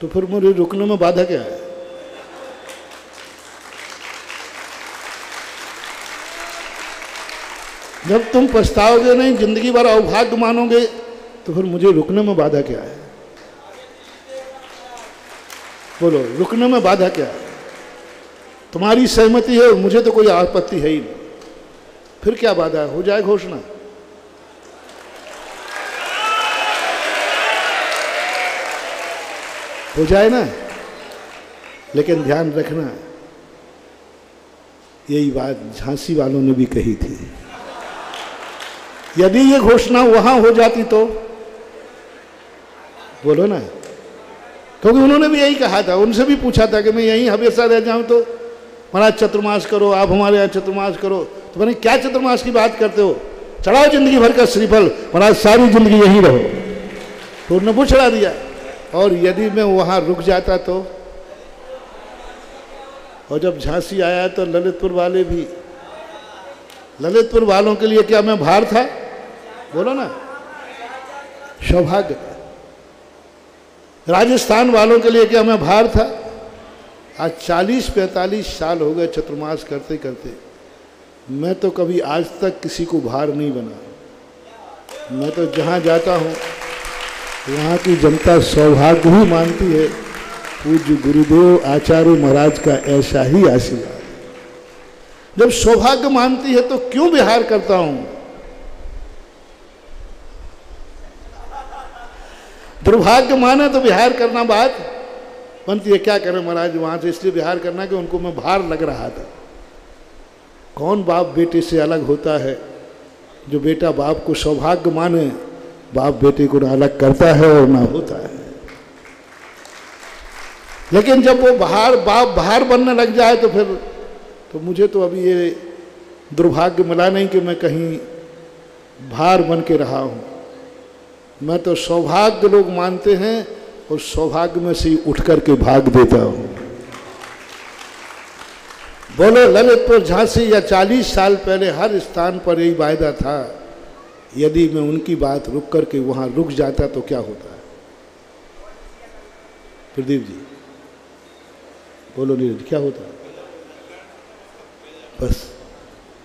तो फिर मुझे रुकने में बाधा क्या है? जब तुम पछताओगे नहीं, जिंदगी भर अभाग्य मानोगे, तो फिर मुझे रुकने में बाधा क्या है? बोलो, रुकने में बाधा क्या है? तुम्हारी सहमति है, मुझे तो कोई आपत्ति है ही नहीं, फिर क्या बाधा है? हो जाए घोषणा। हो जाए ना। लेकिन ध्यान रखना, यही बात झांसी वालों ने भी कही थी। यदि ये घोषणा वहां हो जाती तो बोलो ना, क्योंकि उन्होंने भी यही कहा था। उनसे भी पूछा था कि मैं यहीं हमेशा रह जाऊं तो महाराज चतुर्मास करो, आप हमारे यहाँ चतुर्मास करो। तो मैंने क्या चतुर्मास की बात करते हो, चढ़ाओ जिंदगी भर का श्रीफल, महाराज सारी जिंदगी यहीं रहो। तो उन्होंने वो चढ़ा दिया। और यदि मैं वहाँ रुक जाता तो, और जब झांसी आया तो ललितपुर वाले भी, ललितपुर वालों के लिए क्या मैं भार था? बोलो ना, सौभाग्य। राजस्थान वालों के लिए क्या मैं भार था? आज 40-45 साल हो गए चतुर्मास करते करते, मैं तो कभी आज तक किसी को भार नहीं बना। मैं तो जहाँ जाता हूँ वहाँ की जनता सौभाग्य ही मानती है। पूज्य गुरुदेव आचार्य महाराज का ऐसा ही आशीर्वाद। जब सौभाग्य मानती है तो क्यों विहार करता हूँ? दुर्भाग्य माने तो विहार करना बात बनती है। क्या करें महाराज, वहाँ से इसलिए विहार करना कि उनको मैं भार लग रहा था। कौन बाप बेटे से अलग होता है? जो बेटा बाप को सौभाग्य माने, बाप बेटे को ना अलग करता है और ना होता है। लेकिन जब वो बाप बाहर बनने लग जाए तो फिर तो मुझे तो अभी ये दुर्भाग्य मिला नहीं कि मैं कहीं भार बन के रहा हूँ। मैं तो सौभाग्य लोग मानते हैं और सौभाग्य में से ही उठ करके भाग देता हूँ। बोलो, ललितपुर झांसी या 40 साल पहले हर स्थान पर यही वायदा था, यदि मैं उनकी बात रुक करके वहाँ रुक जाता तो क्या होता है? प्रदीप जी बोलो, नीरज क्या होता? बस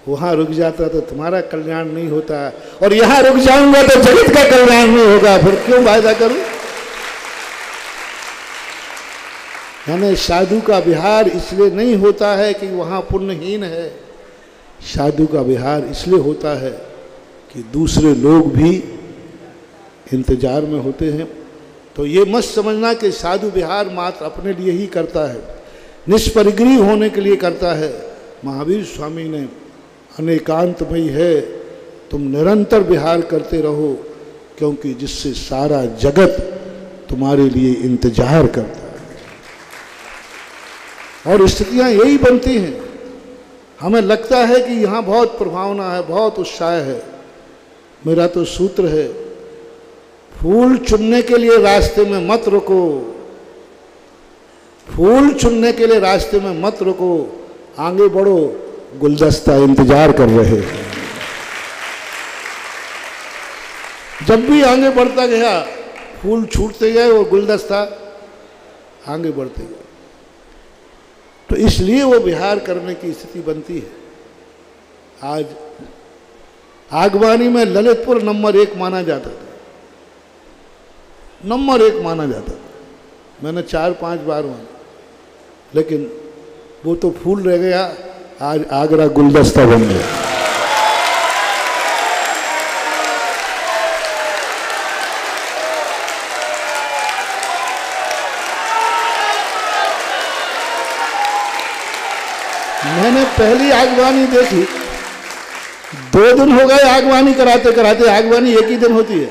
वहां रुक जाता तो तुम्हारा कल्याण नहीं होता, और यहां रुक जाऊंगा तो जगत का कल्याण नहीं होगा, फिर क्यों वायदा करूं? यानी साधु का विहार इसलिए नहीं होता है कि वहां पुण्यहीन है, साधु का विहार इसलिए होता है कि दूसरे लोग भी इंतजार में होते हैं। तो ये मत समझना कि साधु विहार मात्र अपने लिए ही करता है, निष्परिग्रही होने के लिए करता है। महावीर स्वामी ने अनेकांतमयी है, तुम निरंतर विहार करते रहो, क्योंकि जिससे सारा जगत तुम्हारे लिए इंतजार करता है। और स्थितियां यही बनती हैं। हमें लगता है कि यहाँ बहुत प्रभावना है, बहुत उत्साह है। मेरा तो सूत्र है, फूल चुनने के लिए रास्ते में मत रुको, फूल चुनने के लिए रास्ते में मत रुको, आगे बढ़ो, गुलदस्ता इंतजार कर रहे हैं। जब भी आगे बढ़ता गया फूल छूटते गए और गुलदस्ता आगे बढ़ते गए। तो इसलिए वो विहार करने की स्थिति बनती है। आज आगवानी में ललितपुर नंबर 1 माना जाता था, नंबर 1 माना जाता था। मैंने 4-5 बार माना, लेकिन वो तो फूल रह गया, आज आगरा गुलदस्ता बन गया। मैंने पहली आगवानी देखी, 2 दिन हो गए आगवानी कराते कराते। आगवानी एक ही दिन होती है।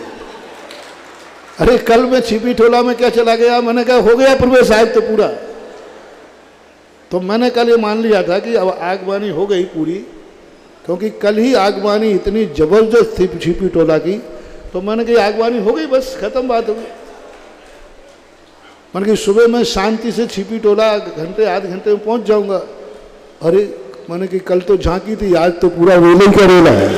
अरे कल मैं छिपी ठोला में क्या चला गया, मैंने कहा हो गया प्रवेश आज तो पूरा। तो मैंने कल ये मान लिया था कि अब आगवानी हो गई पूरी, क्योंकि कल ही आगवानी इतनी जबरदस्त थी छिपी टोला की। तो मैंने कहा आगवानी हो गई, बस खत्म बात हो गई। मैंने कहा सुबह मैं शांति से छिपी टोला घंटे आधे घंटे में पहुंच जाऊंगा। अरे मैंने कि कल तो झांकी थी, आज तो पूरा रेला ही का रेला है।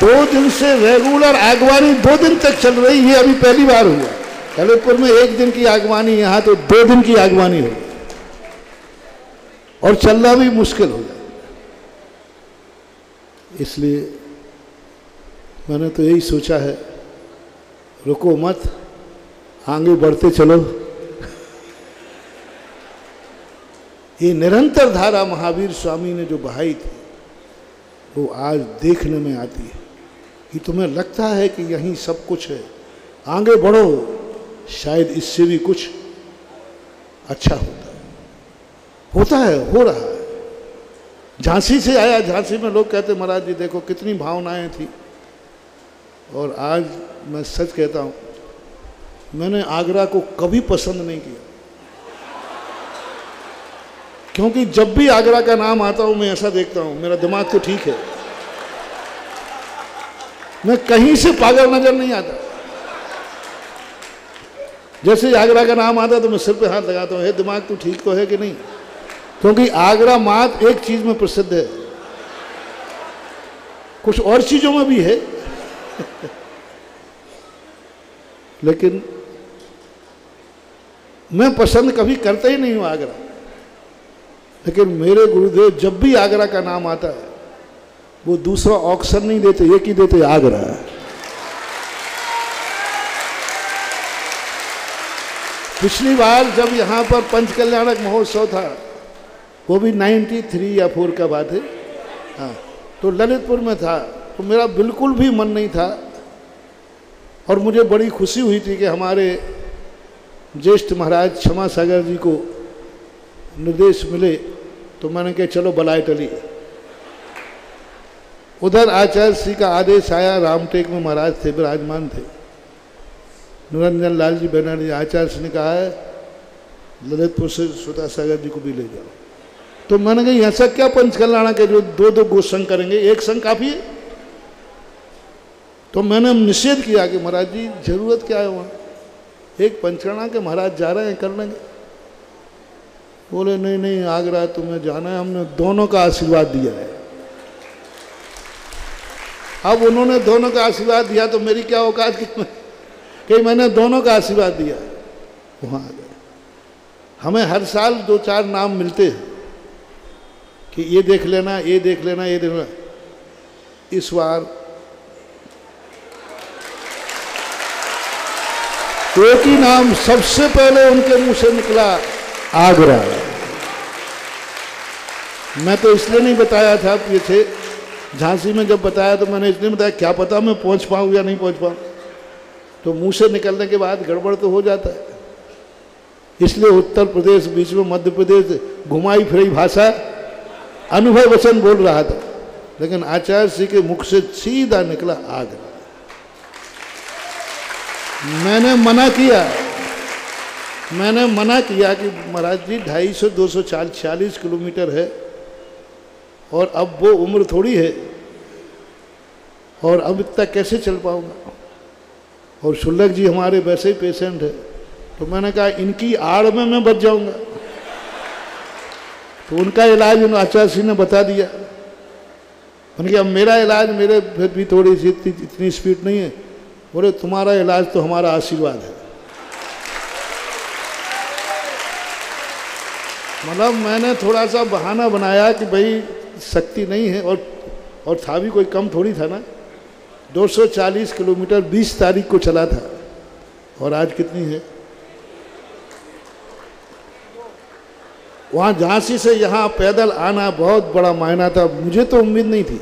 2 दिन से रेगुलर आगवानी 2 दिन तक चल रही है। अभी पहली बार हुआ ललितपुर में 1 दिन की आगवानी, यहाँ तो 2 दिन की आगवानी हो, और चलना भी मुश्किल हो जाए। इसलिए मैंने तो यही सोचा है, रुको मत, आगे बढ़ते चलो। ये निरंतर धारा महावीर स्वामी ने जो बहाई थी, वो आज देखने में आती है कि तुम्हें लगता है कि यहीं सब कुछ है, आगे बढ़ो, शायद इससे भी कुछ अच्छा होता है, हो रहा है। झांसी से आया, झांसी में लोग कहते महाराज जी देखो कितनी भावनाएं थी, और आज मैं सच कहता हूँ, मैंने आगरा को कभी पसंद नहीं किया, क्योंकि जब भी आगरा का नाम आता हूँ मैं ऐसा देखता हूँ, मेरा दिमाग तो ठीक है, मैं कहीं से पागल नजर नहीं आता। जैसे आगरा का नाम आता तो मैं सिर पे हाथ लगाता हूँ, हे दिमाग तो ठीक तो है कि नहीं, क्योंकि आगरा मात्र एक चीज में प्रसिद्ध है, कुछ और चीजों में भी है लेकिन मैं पसंद कभी करता ही नहीं हूँ आगरा। लेकिन मेरे गुरुदेव जब भी आगरा का नाम आता है, वो दूसरा ऑक्शन नहीं देते, एक ही देते, आगरा। पिछली बार जब यहाँ पर पंच कल्याणक महोत्सव था, वो भी 93 या 4 का बात है, हाँ, तो ललितपुर में था। तो मेरा बिल्कुल भी मन नहीं था, और मुझे बड़ी खुशी हुई थी कि हमारे ज्येष्ठ महाराज क्षमा सागर जी को निर्देश मिले। तो मैंने कहा चलो बलाई टली। उधर आचार्य श्री का आदेश आया, रामटेक में महाराज थे, विराजमान थे, निरंजन लाल जी बनर्जी। आचार्य श्री ने कहा है ललितपुर से सुधा सागर जी को भी ले जाओ। तो मैंने कहा ऐसा क्या पंच कल्याण के जो 2-2 गोसंग करेंगे, एक संग काफी है। तो मैंने निषेध किया कि महाराज जी जरूरत क्या है, वहाँ एक पंचकर्णा के महाराज जा रहे हैं, कर लेंगे। बोले नहीं नहीं, आगरा तुम्हें जाना है, हमने दोनों का आशीर्वाद दिया है। अब उन्होंने दोनों का आशीर्वाद दिया तो मेरी क्या औकात कि मैंने दोनों का आशीर्वाद दिया, वहाँ आ गए। हमें हर साल 2-4 नाम मिलते हैं, कि ये देख लेना, ये देख लेना, ये देख लेना। इस बार एक ही नाम सबसे पहले उनके मुंह से निकला, आगरा। मैं तो इसलिए नहीं बताया था, ये थे झांसी में जब बताया तो मैंने इसलिए बताया क्या पता मैं पहुंच पाऊँ या नहीं पहुंच पाऊँ। तो मुंह से निकलने के बाद गड़बड़ तो हो जाता है, इसलिए उत्तर प्रदेश बीच में मध्य प्रदेश घुमाई फिरी भाषा अनुभव वचन बोल रहा था, लेकिन आचार्य श्री के मुख से सीधा निकला आगरा। मैंने मना किया कि महाराज जी 250-240 किलोमीटर है और अब वो उम्र थोड़ी है और अब इतना कैसे चल पाऊंगा, और शुल्लक जी हमारे वैसे ही पेशेंट है। तो मैंने कहा इनकी आड़ में मैं बच जाऊंगा, तो उनका इलाज उन आचार्य श्री ने बता दिया। मैंने कहा अब मेरा इलाज मेरे फिर भी थोड़ी सी इतनी स्पीड नहीं है। बोले तुम्हारा इलाज तो हमारा आशीर्वाद है। मतलब मैंने थोड़ा सा बहाना बनाया कि भाई शक्ति नहीं है, और था भी कोई कम थोड़ी था ना। 240 किलोमीटर 20 तारीख को चला था, और आज कितनी है? वहाँ झांसी से यहाँ पैदल आना बहुत बड़ा मायना था। मुझे तो उम्मीद नहीं थी,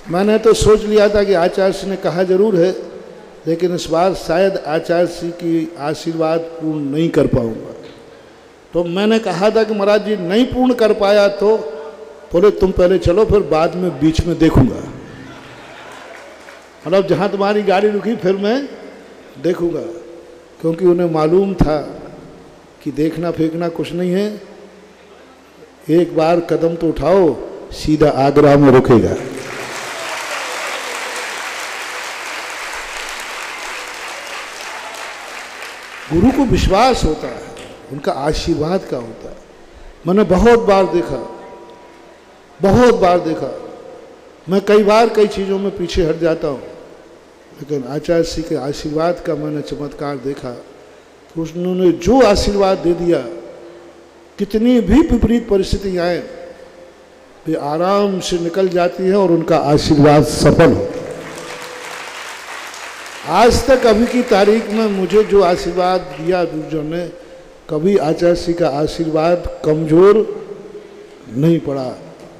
मैंने तो सोच लिया था कि आचार्य श्री ने कहा जरूर है, लेकिन इस बार शायद आचार्य श्री की आशीर्वाद पूर्ण नहीं कर पाऊंगा। तो मैंने कहा था कि महाराज जी नहीं पूर्ण कर पाया तो बोले तुम पहले चलो, फिर बाद में बीच में देखूंगा। मतलब जहाँ तुम्हारी गाड़ी रुकी फिर मैं देखूंगा, क्योंकि उन्हें मालूम था कि देखना फेंकना कुछ नहीं है, एक बार कदम तो उठाओ सीधा आगरा में रुकेगा। गुरु को विश्वास होता है, उनका आशीर्वाद का होता है। मैंने बहुत बार देखा, मैं कई बार कई चीज़ों में पीछे हट जाता हूँ, लेकिन आचार्य श्री के आशीर्वाद का मैंने चमत्कार देखा कि उन्होंने जो आशीर्वाद दे दिया, कितनी भी विपरीत परिस्थिति आए वे आराम से निकल जाती है और उनका आशीर्वाद सफल होता है। आज तक अभी की तारीख में मुझे जो आशीर्वाद दिया दूसरों ने, कभी आचार्य श्री का आशीर्वाद कमजोर नहीं पड़ा,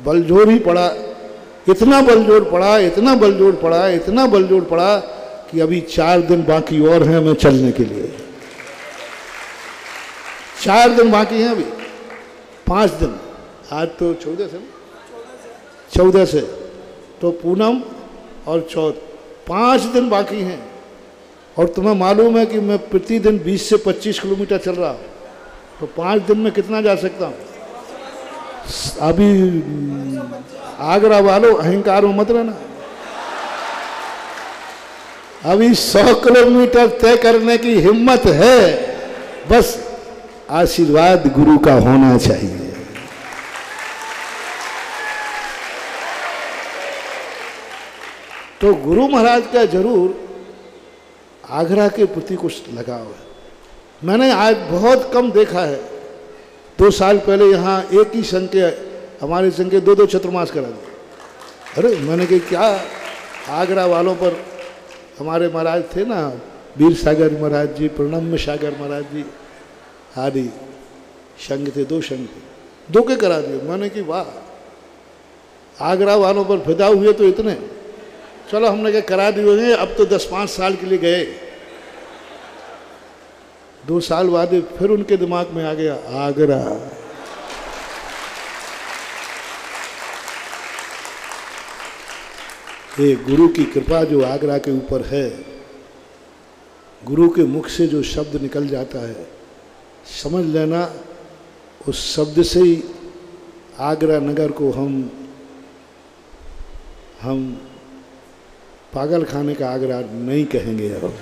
बलजोर ही पड़ा। इतना बलजोर पड़ा कि अभी 4 दिन बाकी और हैं मैं चलने के लिए। 4 दिन बाकी हैं, अभी 5 दिन, आज तो 14 से तो पूनम और चौथ, 5 दिन बाकी हैं। और तुम्हें मालूम है कि मैं प्रतिदिन 20 से 25 किलोमीटर चल रहा हूँ, तो 5 दिन में कितना जा सकता हूँ? अभी आगरा वालों अहंकार में मत रहना, अभी 100 किलोमीटर तय करने की हिम्मत है, बस आशीर्वाद गुरु का होना चाहिए। तो गुरु महाराज का जरूर आगरा के प्रति कुछ लगाव है। मैंने आज बहुत कम देखा है। 2 साल पहले यहाँ एक ही संघ के, हमारे संघ के 2-2 चतुर्मास करा दिए। अरे मैंने कहा क्या आगरा वालों पर, हमारे महाराज थे ना, वीर सागर महाराज जी, प्रणम्य सागर महाराज जी आदि संघ थे, 2 संघ थे, 2 के करा दिए। मैंने कि वाह, आगरा वालों पर फिदा हुए तो इतने, चलो हमने क्या करा दिए, अब तो 10-5 साल के लिए गए। 2 साल बाद फिर उनके दिमाग में आ गया आगरा। ये गुरु की कृपा जो आगरा के ऊपर है, गुरु के मुख से जो शब्द निकल जाता है, समझ लेना उस शब्द से ही आगरा नगर को हम पागल खाने का आगरा नहीं कहेंगे। अब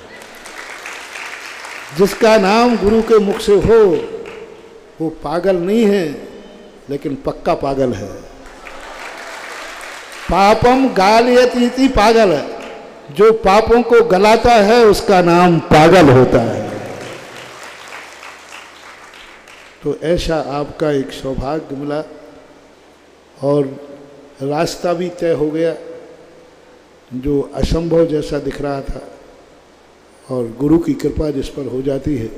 जिसका नाम गुरु के मुख से हो वो पागल नहीं है, लेकिन पक्का पागल है। पापम गालयति पागल है, जो पापों को गलाता है उसका नाम पागल होता है। तो ऐसा आपका एक सौभाग्य मिला और रास्ता भी तय हो गया जो असंभव जैसा दिख रहा था, और गुरु की कृपा जिस पर हो जाती है,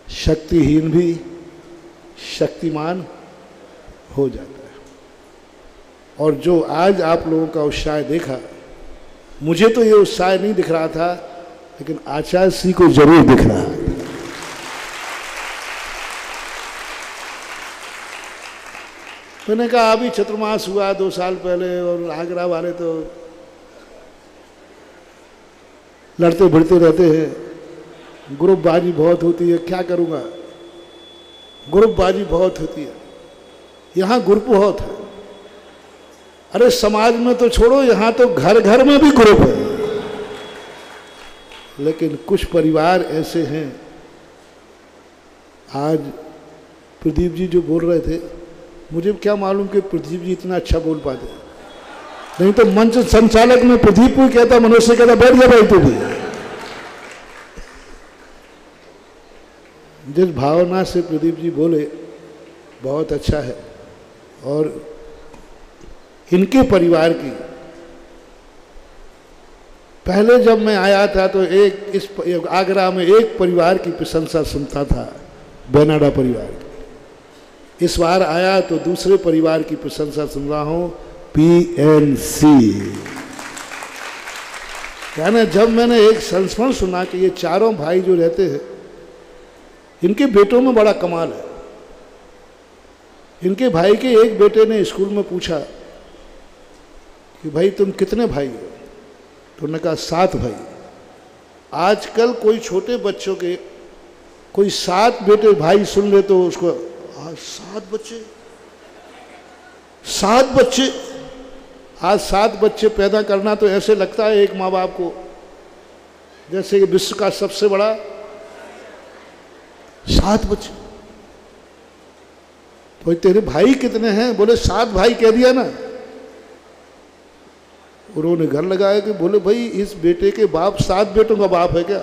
शक्तिहीन भी शक्तिमान हो जाता है। और जो आज आप लोगों का उत्साह देखा, मुझे तो ये उत्साह नहीं दिख रहा था, लेकिन आचार्य श्री को जरूर दिख रहा है। मैंने कहा अभी चतुर्मास हुआ 2 साल पहले, और आगरा वाले तो लड़ते भिड़ते रहते हैं, ग्रुपबाजी बहुत होती है, क्या करूँगा, ग्रुपबाजी बहुत होती है। यहाँ ग्रुप बहुत है, अरे समाज में तो छोड़ो, यहाँ तो घर घर में भी ग्रुप है। लेकिन कुछ परिवार ऐसे हैं, आज प्रदीप जी जो बोल रहे थे, मुझे क्या मालूम कि प्रदीप जी इतना अच्छा बोल पाते, नहीं तो मंच संचालक में प्रदीप को कहता, मनोज से कहता बैठ जा भाई तू भी। जिस भावना से प्रदीप जी बोले बहुत अच्छा है। और इनके परिवार की, पहले जब मैं आया था तो इस आगरा में एक परिवार की प्रशंसा सुनता था, बेनाडा परिवार की। इस बार आया तो दूसरे परिवार की प्रशंसा सुन रहा हूं, PNC। यानी जब मैंने एक संस्मरण सुना कि ये चारों भाई जो रहते हैं, इनके बेटों में बड़ा कमाल है। इनके भाई के एक बेटे ने स्कूल में पूछा कि भाई तुम कितने भाई हो? तो उन्होंने कहा 7 भाई। आजकल कोई छोटे बच्चों के कोई 7 बेटे भाई सुन ले तो उसको 7 बच्चे, 7 बच्चे। आज 7 बच्चे पैदा करना तो ऐसे लगता है एक माँ बाप को जैसे विश्व का सबसे बड़ा 7 बच्चे। तो तेरे भाई कितने हैं? बोले 7 भाई कह दिया ना। उन्होंने घर लगाया कि बोले भाई इस बेटे के बाप 7 बेटों का बाप है क्या?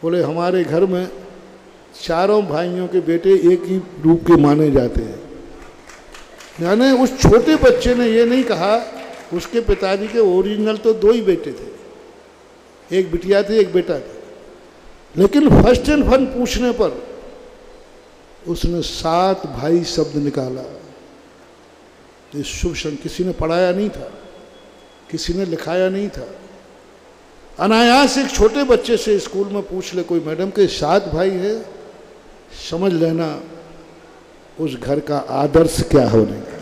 बोले हमारे घर में चारों भाइयों के बेटे एक ही रूप के माने जाते हैं। यानी उस छोटे बच्चे ने ये नहीं कहा, उसके पिताजी के ओरिजिनल तो 2 ही बेटे थे, एक बिटिया थी एक बेटा था, लेकिन फर्स्ट एंड फन पूछने पर उसने 7 भाई शब्द निकाला। ये शुभ क्षण, किसी ने पढ़ाया नहीं था, किसी ने लिखाया नहीं था, अनायास एक छोटे बच्चे से स्कूल में पूछ ले कोई मैडम के 7 भाई है, समझ लेना उस घर का आदर्श क्या होने का।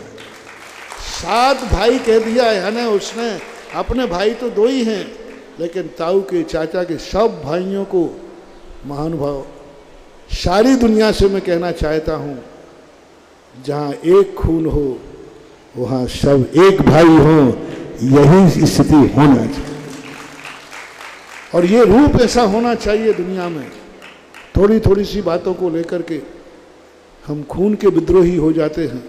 7 भाई कह दिया, यानी उसने अपने भाई तो 2 ही हैं, लेकिन ताऊ के चाचा के सब भाइयों को महानुभाव। सारी दुनिया से मैं कहना चाहता हूँ, जहाँ एक खून हो वहाँ सब एक भाई हो, यही स्थिति होना चाहिए। और ये रूप ऐसा होना चाहिए दुनिया में। थोड़ी थोड़ी सी बातों को लेकर के हम खून के विद्रोही हो जाते हैं,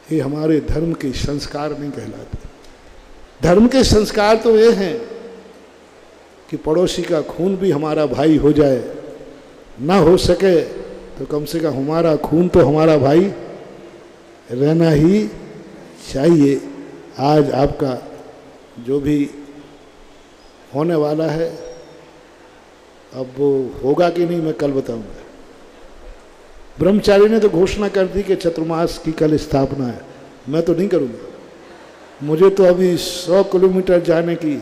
ये हमारे धर्म के संस्कार नहीं कहलाते। धर्म के संस्कार तो ये हैं कि पड़ोसी का खून भी हमारा भाई हो जाए, ना हो सके तो कम से कम हमारा खून तो हमारा भाई रहना ही चाहिए। आज आपका जो भी होने वाला है, अब वो होगा कि नहीं मैं कल बताऊंगा। ब्रह्मचारी ने तो घोषणा कर दी कि चतुर्मास की कल स्थापना है, मैं तो नहीं करूंगा। मुझे तो अभी 100 किलोमीटर जाने की,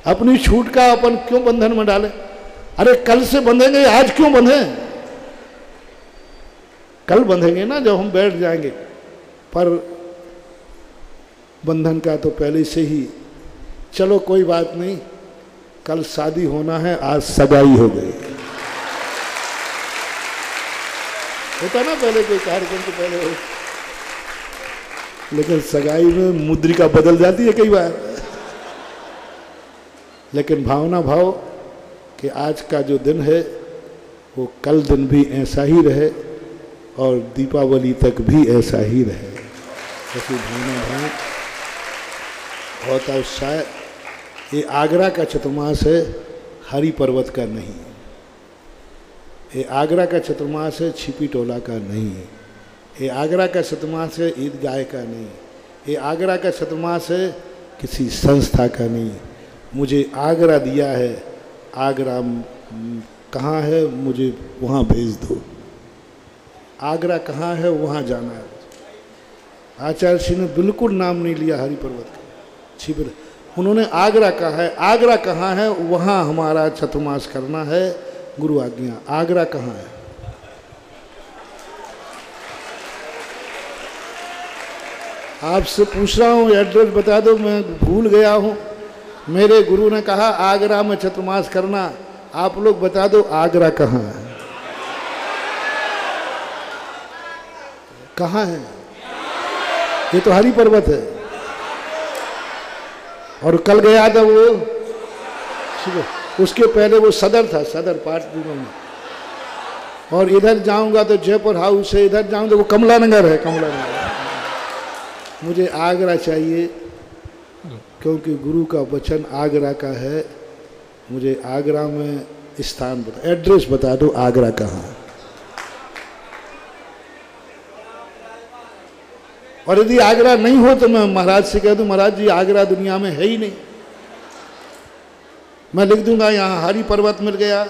अपनी छूट का अपन क्यों बंधन में डाले? अरे कल से बंधेंगे, आज क्यों बंधे? कल बंधेंगे ना जब हम बैठ जाएंगे। पर बंधन का तो पहले से ही, चलो कोई बात नहीं, कल शादी होना है, आज सगाई हो गई। होता ना पहले कोई कार्यक्रम तो पहले हो, लेकिन सगाई में मुद्रिका बदल जाती है कई बार। लेकिन भावना भाव कि आज का जो दिन है वो कल दिन भी ऐसा ही रहे और दीपावली तक भी ऐसा ही रहे, ऐसी भावना भाव बहुत उत्साह। ये आगरा का चतुर्मास है, हरि पर्वत का नहीं है। ये आगरा का चतुर्मास है, छिपी टोला का नहीं है। ये आगरा का चतुर्मास है ईदगाह का नहीं, ये आगरा का चतुर्मास है किसी संस्था का नहीं। मुझे आगरा दिया है, आगरा कहाँ है मुझे वहाँ भेज दो। आगरा कहाँ है वहाँ जाना है। आचार्य श्री ने बिल्कुल नाम नहीं लिया हरि पर्वत का, छिपर। उन्होंने आगरा कहा है, आगरा कहाँ है वहाँ हमारा चतुर्मास करना है, गुरु आज्ञा। आगरा कहाँ है? आपसे पूछ रहा हूँ, एड्रेस बता दो, मैं भूल गया हूँ। मेरे गुरु ने कहा आगरा में चतुर्मास करना, आप लोग बता दो आगरा कहाँ है? कहाँ है? ये तो हरि पर्वत है। और कल गया था वो, उसके पहले वो सदर था, सदर पार्ट में। और इधर जाऊंगा तो जयपुर हाउस है, इधर जाऊंगा तो वो कमला नगर है, कमला नगर। मुझे आगरा चाहिए क्योंकि गुरु का वचन आगरा का है। मुझे आगरा में स्थान बता, एड्रेस बता दो, आगरा कहाँ है। और यदि आगरा नहीं हो तो मैं महाराज से कह दूं, महाराज जी आगरा दुनिया में है ही नहीं। मैं लिख दूंगा यहाँ हरि पर्वत मिल गया,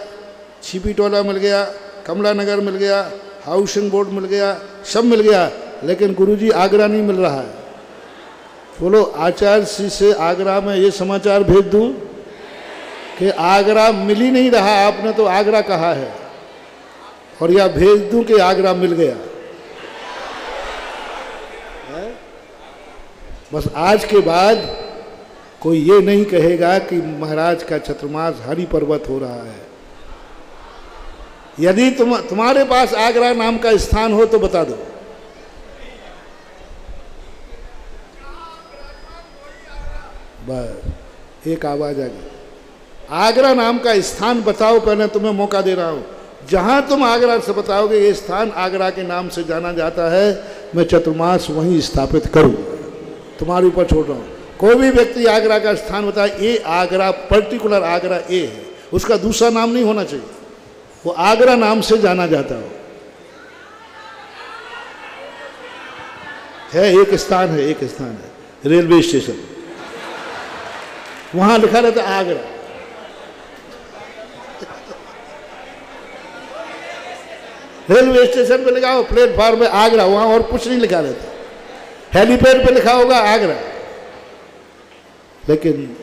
छिपी टोला मिल गया, कमला नगर मिल गया, हाउसिंग बोर्ड मिल गया, सब मिल गया, लेकिन गुरुजी आगरा नहीं मिल रहा है। बोलो आचार्य श्री से आगरा में ये समाचार भेज दूं कि आगरा मिल ही नहीं रहा, आपने तो आगरा कहा है, और या भेज दूं कि आगरा मिल गया। बस आज के बाद कोई ये नहीं कहेगा कि महाराज का चतुर्मास हरि पर्वत हो रहा है। यदि तुम्हारे पास आगरा नाम का स्थान हो तो बता दो। बस एक आवाज आ गई, आगरा नाम का स्थान बताओ। पहले तुम्हें मौका दे रहा हूं, जहां तुम आगरा से बताओगे ये स्थान आगरा के नाम से जाना जाता है, मैं चतुर्मास वहीं स्थापित करूं। तुम्हारे ऊपर छोड़ रहा हूं। कोई भी व्यक्ति आगरा का स्थान बताए, ये आगरा पर्टिकुलर आगरा ए है, उसका दूसरा नाम नहीं होना चाहिए, वो आगरा नाम से जाना जाता हो। है एक स्थान है, एक स्थान है रेलवे स्टेशन, वहां लिखा रहता आगरा। रेलवे स्टेशन पे लिखा हो, प्लेटफॉर्म पे आगरा, वहां और कुछ नहीं लिखा रहता। हेलीपैड पे लिखा होगा आगरा। लेकिन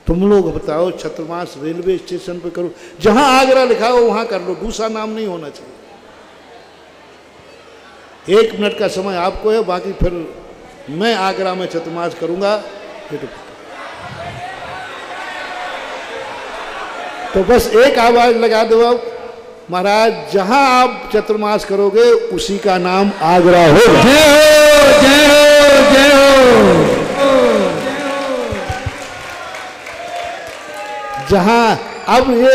तुम लोग बताओ चतुर्मास रेलवे स्टेशन पे करो, जहां आगरा लिखा हो वहां कर लो, दूसरा नाम नहीं होना चाहिए। 1 मिनट का समय आपको है, बाकी फिर मैं आगरा में चतुर्मास करूंगा। तो बस एक आवाज लगा दो अब, महाराज जहां आप चतुर्मास करोगे उसी का नाम आगरा होगा। जय हो, जय हो, जय हो। जहां अब ये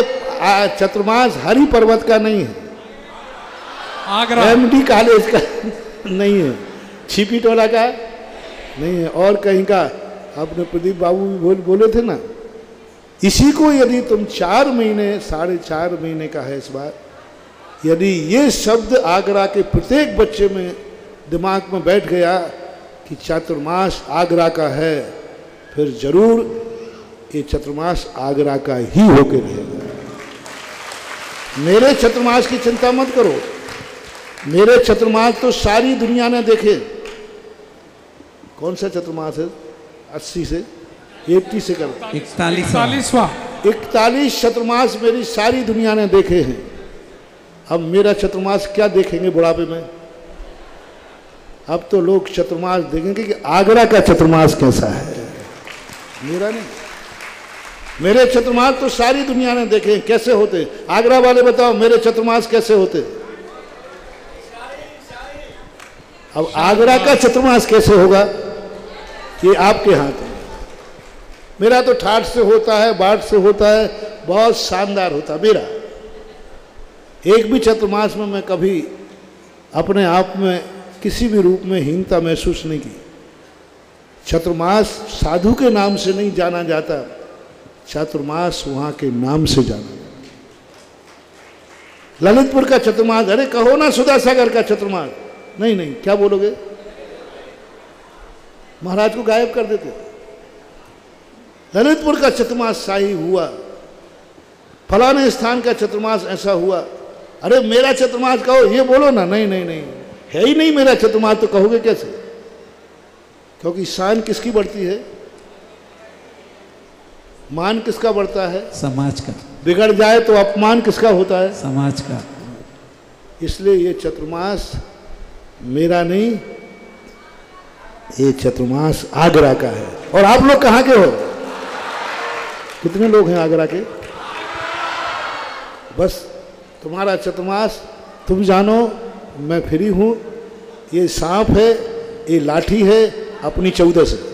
चतुर्मास हरि पर्वत का नहीं है, आगरा एमडी कॉलेज का नहीं है, छिपी टोला का नहीं है, और कहीं का। आपने प्रदीप बाबू भी बोले थे ना, इसी को यदि तुम 4 महीने 4.5 महीने का है इस बार, यदि ये शब्द आगरा के प्रत्येक बच्चे में दिमाग में बैठ गया कि चतुर्मास आगरा का है, फिर जरूर ये चतुर्मास आगरा का ही होकर रहेगा। मेरे चतुर्मास की चिंता मत करो, मेरे चतुर्मास तो सारी दुनिया ने देखे। कौन सा चतुर्मास है? 80 से 80 से करो, 41 चतुर्मास मेरी सारी दुनिया ने देखे हैं। अब मेरा चतुर्मास क्या देखेंगे बुढ़ापे में? अब तो लोग चतुर्मास देखेंगे कि आगरा का चतुर्मास कैसा है, मेरा नहीं। मेरे चतुर्मास तो सारी दुनिया ने देखे कैसे होते। आगरा वाले बताओ मेरे चतुर्मास कैसे होते। अब आगरा का चतुर्मास कैसे होगा ये आपके हाथ है। मेरा तो ठाठ से होता है, बाट से होता है, बहुत शानदार होता मेरा। एक भी चतुर्मास में मैं कभी अपने आप में किसी भी रूप में हीनता महसूस नहीं की। चतुर्मास साधु के नाम से नहीं जाना जाता, चतुर्मास वहां के नाम से जाना। ललितपुर का चतुर्मास, अरे कहो ना सुधा सागर का चतुर्मास, नहीं नहीं, क्या बोलोगे? महाराज को गायब कर देते। ललितपुर का चतुर्मास शाही हुआ, फलाने स्थान का चतुर्मास ऐसा हुआ। अरे मेरा चतुर्मास कहो, ये बोलो ना। नहीं नहीं नहीं, है ही नहीं मेरा चतुर्मास, तो कहोगे कैसे? क्योंकि शान किसकी बढ़ती है? मान किसका बढ़ता है? समाज का। बिगड़ जाए तो अपमान किसका होता है? समाज का। इसलिए ये चतुर्मास मेरा नहीं, ये चतुर्मास आगरा का है। और आप लोग कहाँ के हो? कितने लोग हैं आगरा के? बस तुम्हारा चतुर्मास तुम जानो, मैं फ्री हूँ। ये सांप है, ये लाठी है अपनी 14 से।